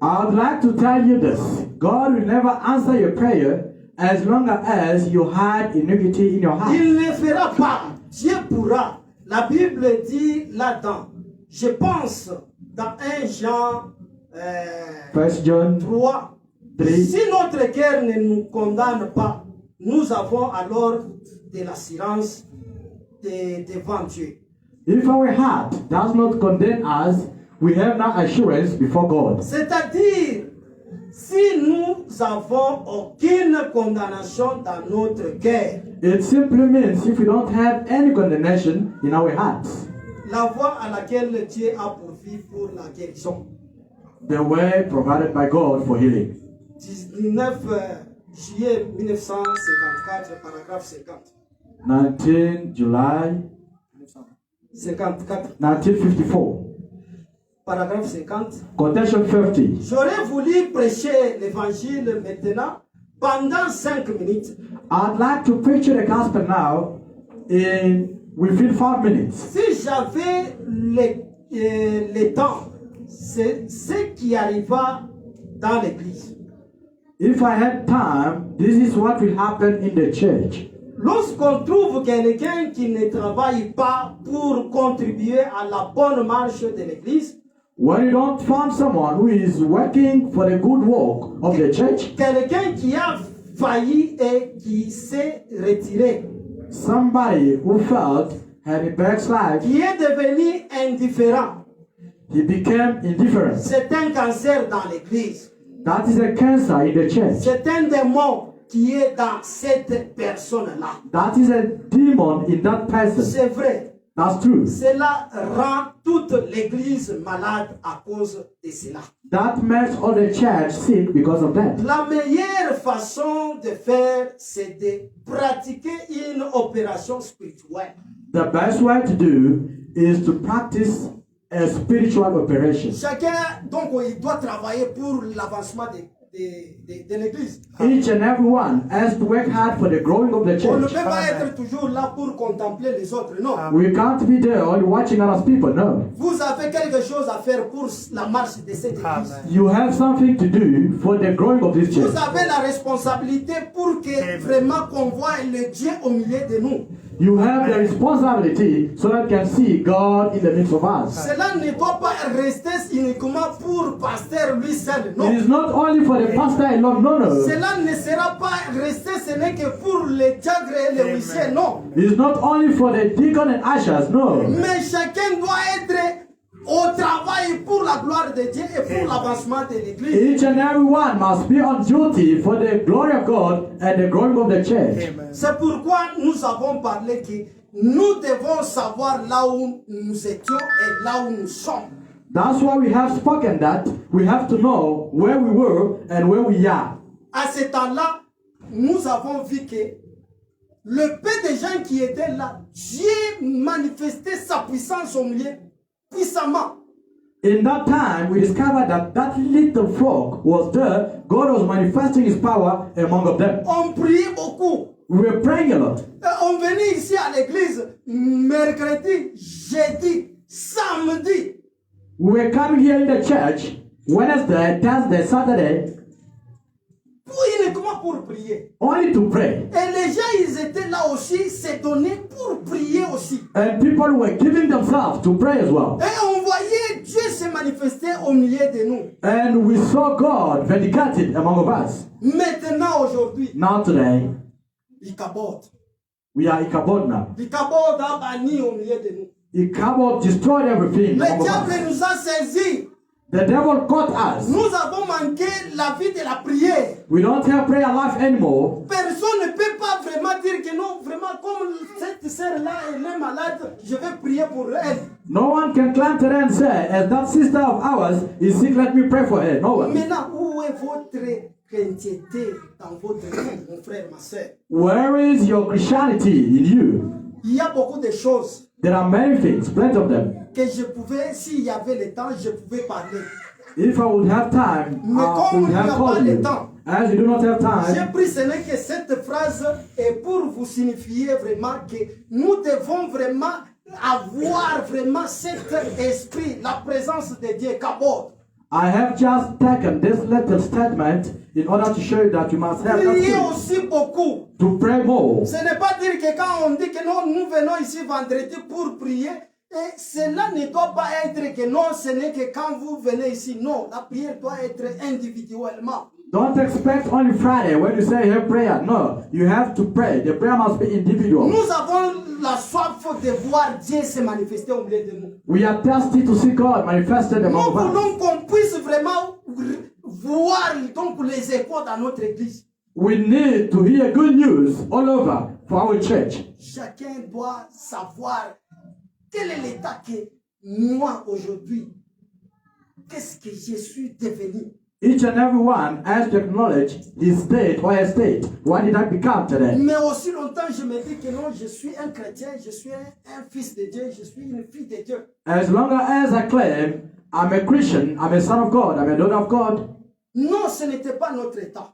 I would like to tell you this. God will never answer your prayer as long as you hide iniquity in your heart. Il ne fera pas. Dieu pourra. La Bible dit là-dedans. Je pense dans 1 Jean 1 John 3. 3. Si notre cœur ne nous condamne pas, nous avons alors de l'assurance devant Dieu. If our heart does not condemn us, we have no assurance before God. C'est-à-dire, si nous avons aucune condamnation dans notre cœur, It simply means if we don't have any condemnation in our hearts, la voie à laquelle Dieu a pourvu pour la guérison. the way provided by God for healing. 19 juillet 1954, paragraphe 50. 19 July 54, 1954, paragraphe 50. quotation 50. J'aurais voulu prêcher l'évangile maintenant pendant 5 minutes. I'd like to preach the gospel now within 5 minutes. Si j'avais le temps, c'est ce qui arriva dans l'église. If I had time, this is what will happen in the church. Lorsqu'on trouve quelqu'un qui ne travaille pas pour contribuer à la bonne marche de l'église, When you don't find someone who is working for the good work of the church, quelqu'un qui a failli et qui s'est retiré, somebody who felt had a backslide, qui est devenu indifférent, he became indifferent. c'est un cancer dans l'église. That is a cancer in the church. C'est un démon qui est dans cette personne-là. That is a demon in that person. C'est vrai. That's true. Cela rend toute l'église malade à cause de cela. That makes all the church sick because of that. La meilleure façon de faire, c'est de pratiquer une opération spirituelle. The best way to do is to practice a spiritual operation. Chacun, donc, il doit travailler pour l'avancement de l'église. Each and everyone has to work hard for the growing of the On ne peut church. pas être toujours là pour contempler les autres, non. We can't be there only watching other people, no. Vous avez quelque chose à faire pour la marche de cette église. You have something to do for the growing of this Vous church. avez la responsabilité pour que vraiment qu'on voit le Dieu au milieu de nous. You have the responsibility so that you can see God in the midst of us. Cela ne doit pas rester uniquement pour pasteur lui seul, non. It is not only for the pastor alone, no, no. Cela ne sera pas resté, ce n'est que pour les diacres et les huissiers, non. It is not only for the deacon and ushers, no. Mais chacun doit être au travail pour la gloire de Dieu et pour l'avancement de l'église. Each and every one must be on duty for the glory of God and the growing of the church. C'est pourquoi nous avons parlé que nous devons savoir là où nous étions et là où nous sommes. That's why we have spoken that we have to know where we were and where we are. À ce temps-là, nous avons vu que le peu de gens qui étaient là, Dieu manifestait sa puissance au milieu, puissamment. In that time, we discovered that that little flock was there. God was manifesting His power among them. On priait beaucoup. We were praying a lot. On venait ici à l'église mercredi, jeudi, samedi. We were coming here in the church Wednesday, Thursday, Saturday, Uniquement pour prier. only to pray. Et les gens, ils étaient là aussi, se donnaient pour prier aussi. And people were giving themselves to pray as well. Et on voyait Dieu se manifester au milieu de nous. And we saw God vindicated among us. Maintenant, aujourd'hui, Now today, Ichabod. we are Ichabod now. Ichabod a banni au milieu de nous. Ichabod destroyed everything Le among diable us. nous a saisis. The devil caught us. Nous avons manqué la vie de la prière. We don't have prayer life anymore. Personne ne peut pas vraiment dire que non, vraiment, comme cette sœur-là, elle est malade, je vais prier pour elle. No one can climb today and say, as that sister of ours is sick, let me pray for her. No one. Maintenant, où est votre chrétienté dans votre vie, mon frère, ma sœur? Where is your Christianity in you? Il y a beaucoup de choses There are many things, plenty of them. que je pouvais, s'il y avait le temps, je pouvais parler. If I would have time, Mais I comme would il n'y have a pas called le you. temps, As you do not have j'ai time, pris ce n'est que cette phrase est pour vous signifier vraiment que nous devons vraiment avoir vraiment cet esprit, la présence de Dieu, Kabod. I have just taken this little statement in order to show you that you must have that Priez spirit aussi beaucoup. to pray more. Ce n'est pas dire que quand on dit que non, nous venons ici vendredi pour prier, et cela ne doit pas être que non, ce n'est que quand vous venez ici. Non, la prière doit être individuellement. Don't expect only Friday when you say have prayer. No, you have to pray. The prayer must be individual. Nous avons la soif de voir Dieu se manifester au milieu de nous. We are thirsty to see God manifested Nous among us. voulons qu'on puisse vraiment voir donc les échos dans notre église. We need to hear good news all over for our church. Chacun doit savoir quel est l'état que moi aujourd'hui, qu'est-ce que je suis devenu. Each and every one has to acknowledge his state or her state. What did I become today? Mais aussi longtemps, je me dis que non, je suis un chrétien, je suis un fils de Dieu, je suis une fille de Dieu. As long as I claim I'm a Christian, I'm a son of God, I'm a daughter of God. Non, ce n'était pas notre état.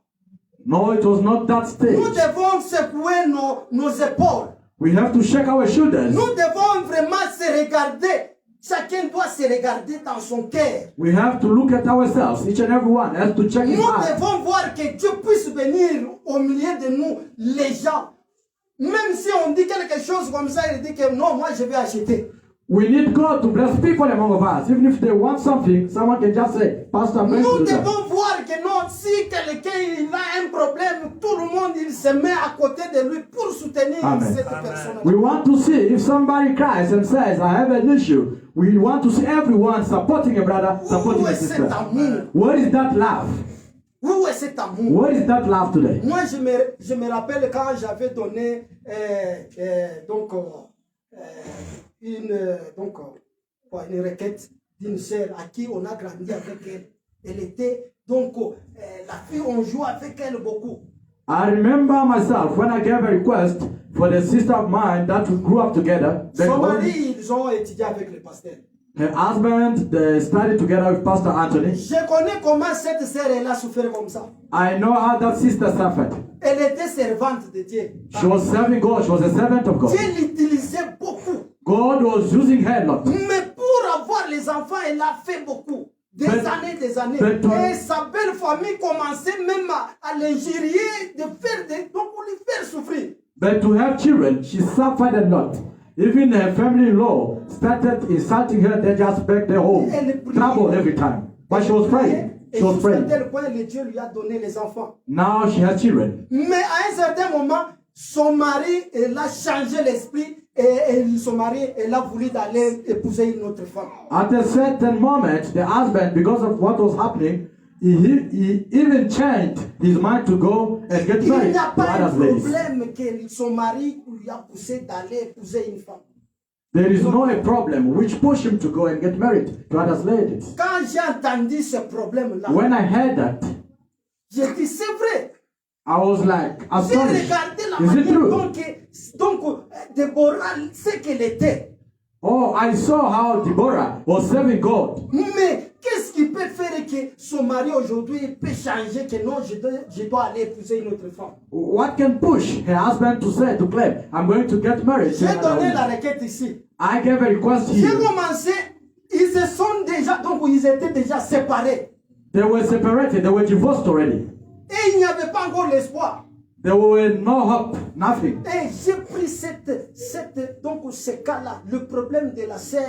No, it was not that stage. Nous devons secouer nos épaules. We have to shake our shoulders. Nous devons vraiment se regarder. Chacun doit se regarder dans son cœur. We have to look at ourselves. Each and every one has to check his Nous heart. devons voir que Dieu puisse venir au milieu de nous, les gens. Même si on dit quelque chose comme ça, il dit que non, moi je vais acheter. We need God to bless people among us. Even if they want something, someone can just say, Pastor, I'm going to Nous do that. devons voir que non, si quelqu'un il a un problème, tout le monde il se met à côté de lui pour soutenir Amen. cette personne. We want to see if somebody cries and says, I have an issue. We want to see everyone supporting a brother, supporting Où a est cet sister. amour? What is that love? Où est cet amour? What is that love today? Moi, je me rappelle quand j'avais donné une requête d'une sœur à qui on a grandi avec elle. Elle était, la fille, on joue avec elle beaucoup. I remember myself when I gave a request for the sister of mine that we grew up together. Then Son mari, ils ont étudié avec le pasteur. her husband, they studied together with Pastor Anthony. Je connais comment cette sœur, elle a souffert comme ça. I know how that sister suffered. Elle était servante de Dieu. She was serving God. She was a servant of God. Dieu l'utilisait beaucoup. God was using her a lot. Mais pour avoir les enfants, elle a fait beaucoup. Des années. Et sa belle famille commençait même à l'injurier, donc pour lui faire souffrir. But to have children, she suffered a lot. Even her family-in-law started insulting her. They just begged her home. Trouble every time. But she was praying. Et She was jusqu'à praying. tel point, le Dieu lui a donné les enfants. Now she has children. Mais à un certain moment, son mari, elle a changé l'esprit. Et son mari, elle a voulu d'aller épouser une autre femme. At a certain moment, the husband, because of what was happening, he even changed his mind to go and get Il married n'y a to pas un other ladies. problème que son mari lui a poussé d'aller épouser une femme. There is no a problem which pushed him to go and get married to other ladies. Quand j'ai entendu ce problème-là, When I heard that, j'ai dit c'est vrai. I was like J'ai astonished. regardé la Is it manière true? donc Déborah, ce qu'elle était. Oh, I saw how Deborah was serving God. Mais qu'est-ce qui peut faire que son mari aujourd'hui peut changer que non, je dois aller épouser une autre femme? What can push her husband to say, to claim, I'm going to get married? to J'ai another donné woman? la requête ici. I gave a request J'ai here. commencé, ils se sont déjà, donc ils étaient déjà séparés. They were separated. They were divorced already. Et il n'y avait pas encore l'espoir. There were no hope, nothing. Et j'ai pris donc ce cas-là, le problème de la sœur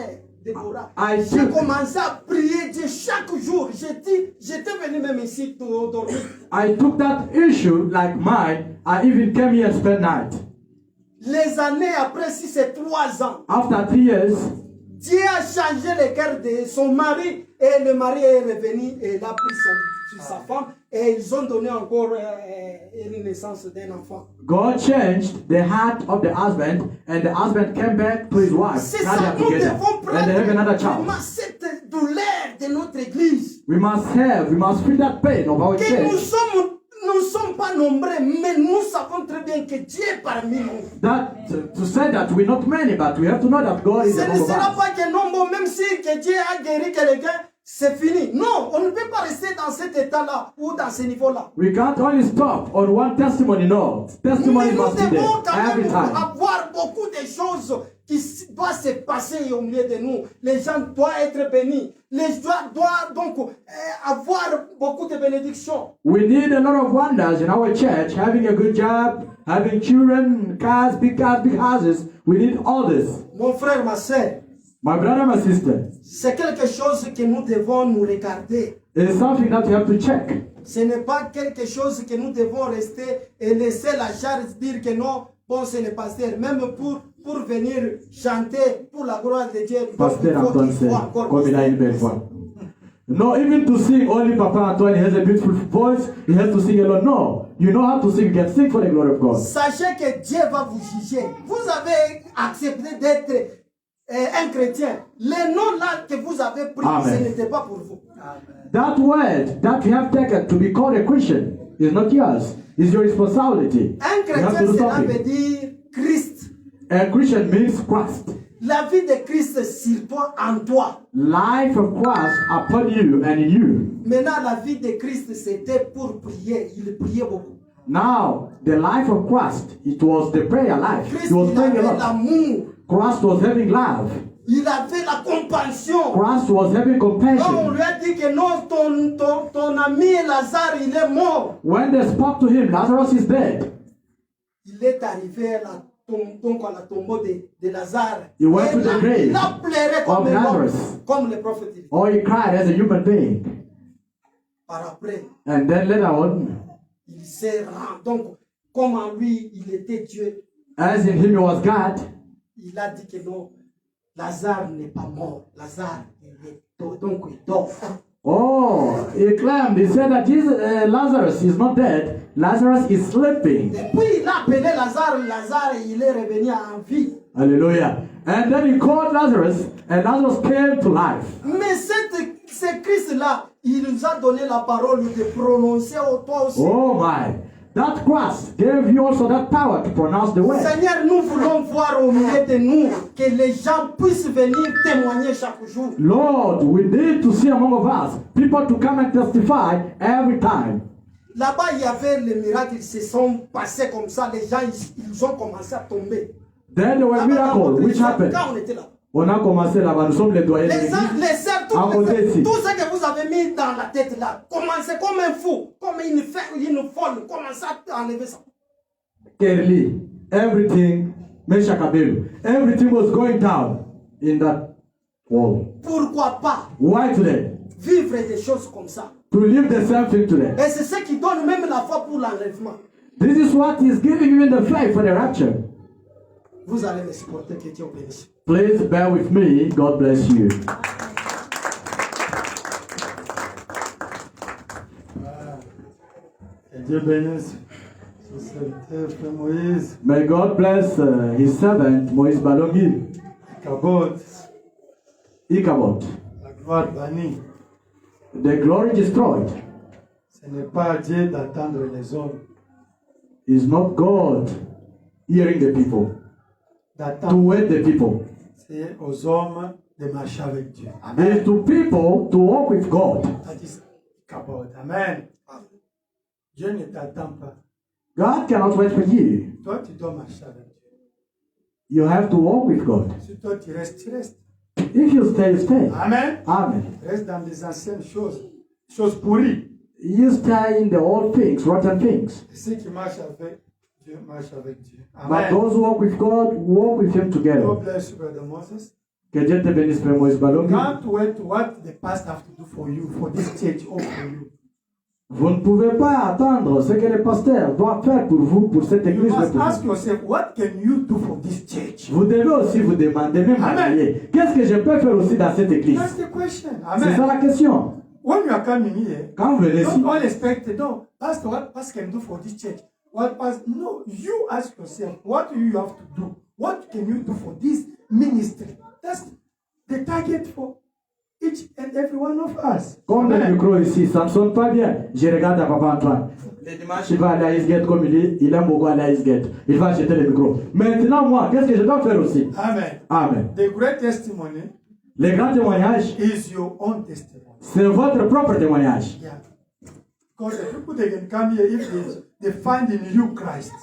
Déborah. I J'ai took- commencé à prier Dieu chaque jour. J'étais venu même ici pour dormir. I took that issue like mine. I even came here and spent night. Les années après, si c'est 3 ans, After 3 years, Dieu a changé le cœur de son mari et le mari est revenu et il a pris sa femme et ils ont donné encore une naissance d'un enfant. God changed the heart of the husband, and the husband came back to his wife. C'est Now they ça, are nous together, devons and they have another prendre child. vraiment cette douleur de notre église. We must feel that pain of our Que church. nous sommes pas nombreux, mais nous savons très bien que Dieu est parmi nous. That to say that we're not many, but we have to know that God is Ce ne among sera us. pas que non, bon, même si que Dieu a guéri quelqu'un, c'est fini. Non, on ne peut pas rester dans cet état-là ou dans ce niveau-là. We can't only stop on one testimony. No, Mais testimony nous must be devons there quand every même time. avoir beaucoup de choses qui doivent se passer au milieu de nous. Les gens doivent être bénis. Les gens doivent donc avoir beaucoup de bénédictions. We need a lot of wonders in our church, having a good job, having children, cars, big houses. We need all this. Mon frère, ma soeur, My brother, my sister, c'est quelque chose que nous devons nous regarder. it's something that you have to check. Ce n'est pas quelque chose que nous devons rester et laisser la charge dire que non, bon, c'est le pasteur. Même pour venir chanter pour la gloire de Dieu, donc, il Pasteur faut Antoine, qu'il c'est soit encore comme il a une belle voix. No, even to sing, only Papa Antoine has a beautiful voice. He has to sing alone. No, you know how to sing. You can sing for the glory of God. Sachez que Dieu va vous juger. Vous avez accepté d'être un chrétien. Les noms là que vous avez pris, Amen. ce n'était pas pour vous. That word that you have taken to be called a Christian is not yours. It's your responsibility. Un You have chrétien, to do cela veut something. dire Christ. A Christian means Christ. La vie de Christ sur toi, en toi. Life of Christ upon you and in you. Maintenant, la vie de Christ, c'était pour prier. Il priait beaucoup. Now, the life of Christ, it was the prayer life. Christ, He was il praying a avait lot. l'amour. Christ was having love. Il avait la compassion. Christ was having Quand on compassion. lui a dit que non, ton ami Lazare, il est mort. When they spoke to him, Lazarus is dead. Il est arrivé à la tombeau de Lazare. He went to Et the grave il a pleuré comme of un homme, Lazarus. comme le prophète dit. Or he cried as a human being. Par après, And then later on, il s'est rendu. Donc, comme en lui, il était Dieu, as in him he was God, il a dit que non, Lazare n'est pas mort. Lazare, il est donc il dort. oh, he claimed, he said that Lazarus is not dead. Lazarus is sleeping. Et puis il a appelé Lazare, Lazare, il est revenu en vie. Hallelujah. And then he called Lazarus, and Lazarus came to life. Mais ce Christ-là, il nous a donné la parole de prononcer au toi aussi. Oh my. That Christ gave you also that power to pronounce the word. Seigneur, nous voulons voir au milieu de nous que les gens puissent venir témoigner chaque jour. Lord, we need to see among of us people to come and testify every time. Là-bas, il y avait les miracles, ils se sont passés comme ça, les gens, ils ont commencé à tomber. Then there were Là-bas, miracles which happened. quand on était là. On a commencé là-bas, nous sommes les doyens de Les l'église. sœurs, À côté ici. tout ce que vous avez mis dans la tête là, commencez comme un fou, comme une folle, commencez à enlever ça. Kerli, everything, Meshakabelu, everything was going down in that wall. Pourquoi pas Why today? vivre des choses comme ça? To live the same thing today. Et c'est ce qui donne même la foi pour l'enlèvement. This is what is giving you the faith for the rapture. Vous allez me supporter, que Dieu vous bénisse. Please bear with me. God bless you. Que Dieu bénisse son serviteur, Frère Moïse. May God bless his servant, Moïse Balongi, Cabot, Ichabod. la gloire bannie. The glory destroyed Ce n'est pas à Dieu d'attendre les hommes, is not God hearing the people, to d'attendre. wait the people. C'est aux hommes de marcher avec Dieu. It is Amen. to people to walk with God. Ça dit Cabot. Amen. Dieu ne t'attend pas. God cannot wait for you. Toi, tu dois marcher avec Dieu. You have to walk with God. Si toi, tu restes, tu restes. If you stay, you stay. Amen. Amen. Reste dans les anciennes choses pourries. You stay in the old things, rotten things. Et ceux qui marchent avec Dieu, marchent avec Dieu. But Amen. those who walk with God, walk with Him together. God bless you, Brother Moses. Que Dieu te bénisse, Frère Moïse Balongi. Can't wait what the pastor have to do for you, for this church, or for you. Vous ne pouvez pas attendre ce que le pasteur doit faire pour vous, pour cette You église. must mais pour ask vous. yourself, what can you do for this church? Vous devez aussi vous demander, même Amen. marié, qu'est-ce que je peux faire aussi dans cette église? That's the question. C'est ça Amen. la question. When you are coming here, Quand vous venez ici, don't all expect, no, Pastor, what pastor can do for this church? What pastor? No, you ask yourself, what do you have to do? What can you do for this ministry? That's the target for each and every one of us. comme le Amen. micro ici, ça ne sonne pas bien. Je regarde à Papa Antoine. Le dimanche, il va aller à Eastgate comme il aime beaucoup aller à Eastgate. Il va acheter le micro. Maintenant, moi, qu'est-ce que je dois faire aussi? Amen. Amen. The great testimony Le grand témoignage, is your own testimony. c'est votre propre témoignage. Yeah. Because the people they can come here if they find in you Christ.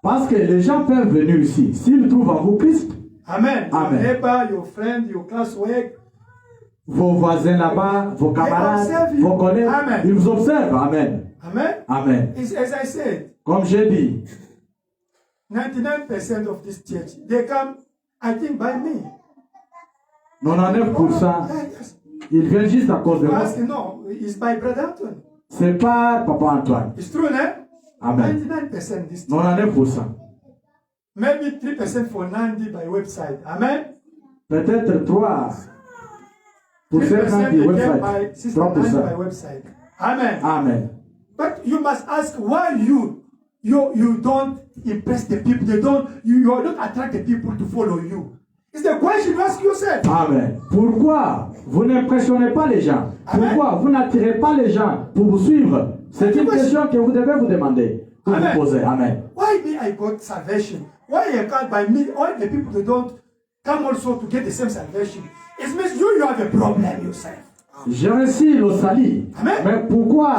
Parce que les gens peuvent venir ici. S'ils trouvent en vous Christ, Amen. Amen. Your neighbor, your friend, your classwork. vos voisins là-bas, vos camarades, observe you. vos collègues, Amen. ils vous observent. Amen. Amen. Amen. It's, as I said, Comme j'ai dit, 99% of this church, they come, I think, by me. 99%, Yes. ils viennent juste à cause de moi. Ask, no, it's my brother Anthony. C'est pas Papa Antoine. It's true, eh? Amen. 99% this time. 99%. Maybe 3% for Nandi by website. Amen. Peut-être 3 pour 3% certains du again by website. Sister Nandi by 3%. website. Amen. Amen. But you must ask why you don't impress the people. You don't attract the people to follow you. It's the question you ask yourself. Amen. Pourquoi vous n'impressionnez pas les gens? Pourquoi vous n'attirez pas les gens pour vous suivre? C'est une question que vous devez vous demander, vous Amen. vous poser. Amen. Why me I got salvation? Why I can't by me? All the people that don't come also to get the same salvation. It means you have a problem yourself. J'ai reçu le salut. Amen. Mais pourquoi,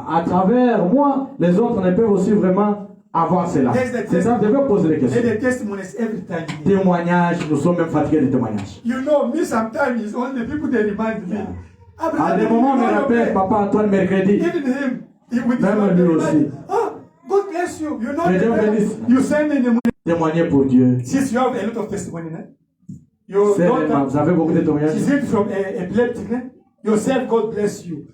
à travers moi, les autres ne peuvent aussi vraiment avoir cela? C'est ça, vous devez poser des questions. There's the testimonies every time. Témoignages, nous sommes même fatigués des témoignages. You know, me sometimes it's only the people that remind me. À des moments, on me rappelle, Papa Antoine, mercredi. Even him, he would Même lui aussi. oh, God bless you. You know, Que Dieu bénisse. you send in the money. Témoigner pour Dieu. Since you have a lot of testimony, your Certainement, vous daughter, avez beaucoup de témoignages. she's healed from epileptic. Yourself, God bless you.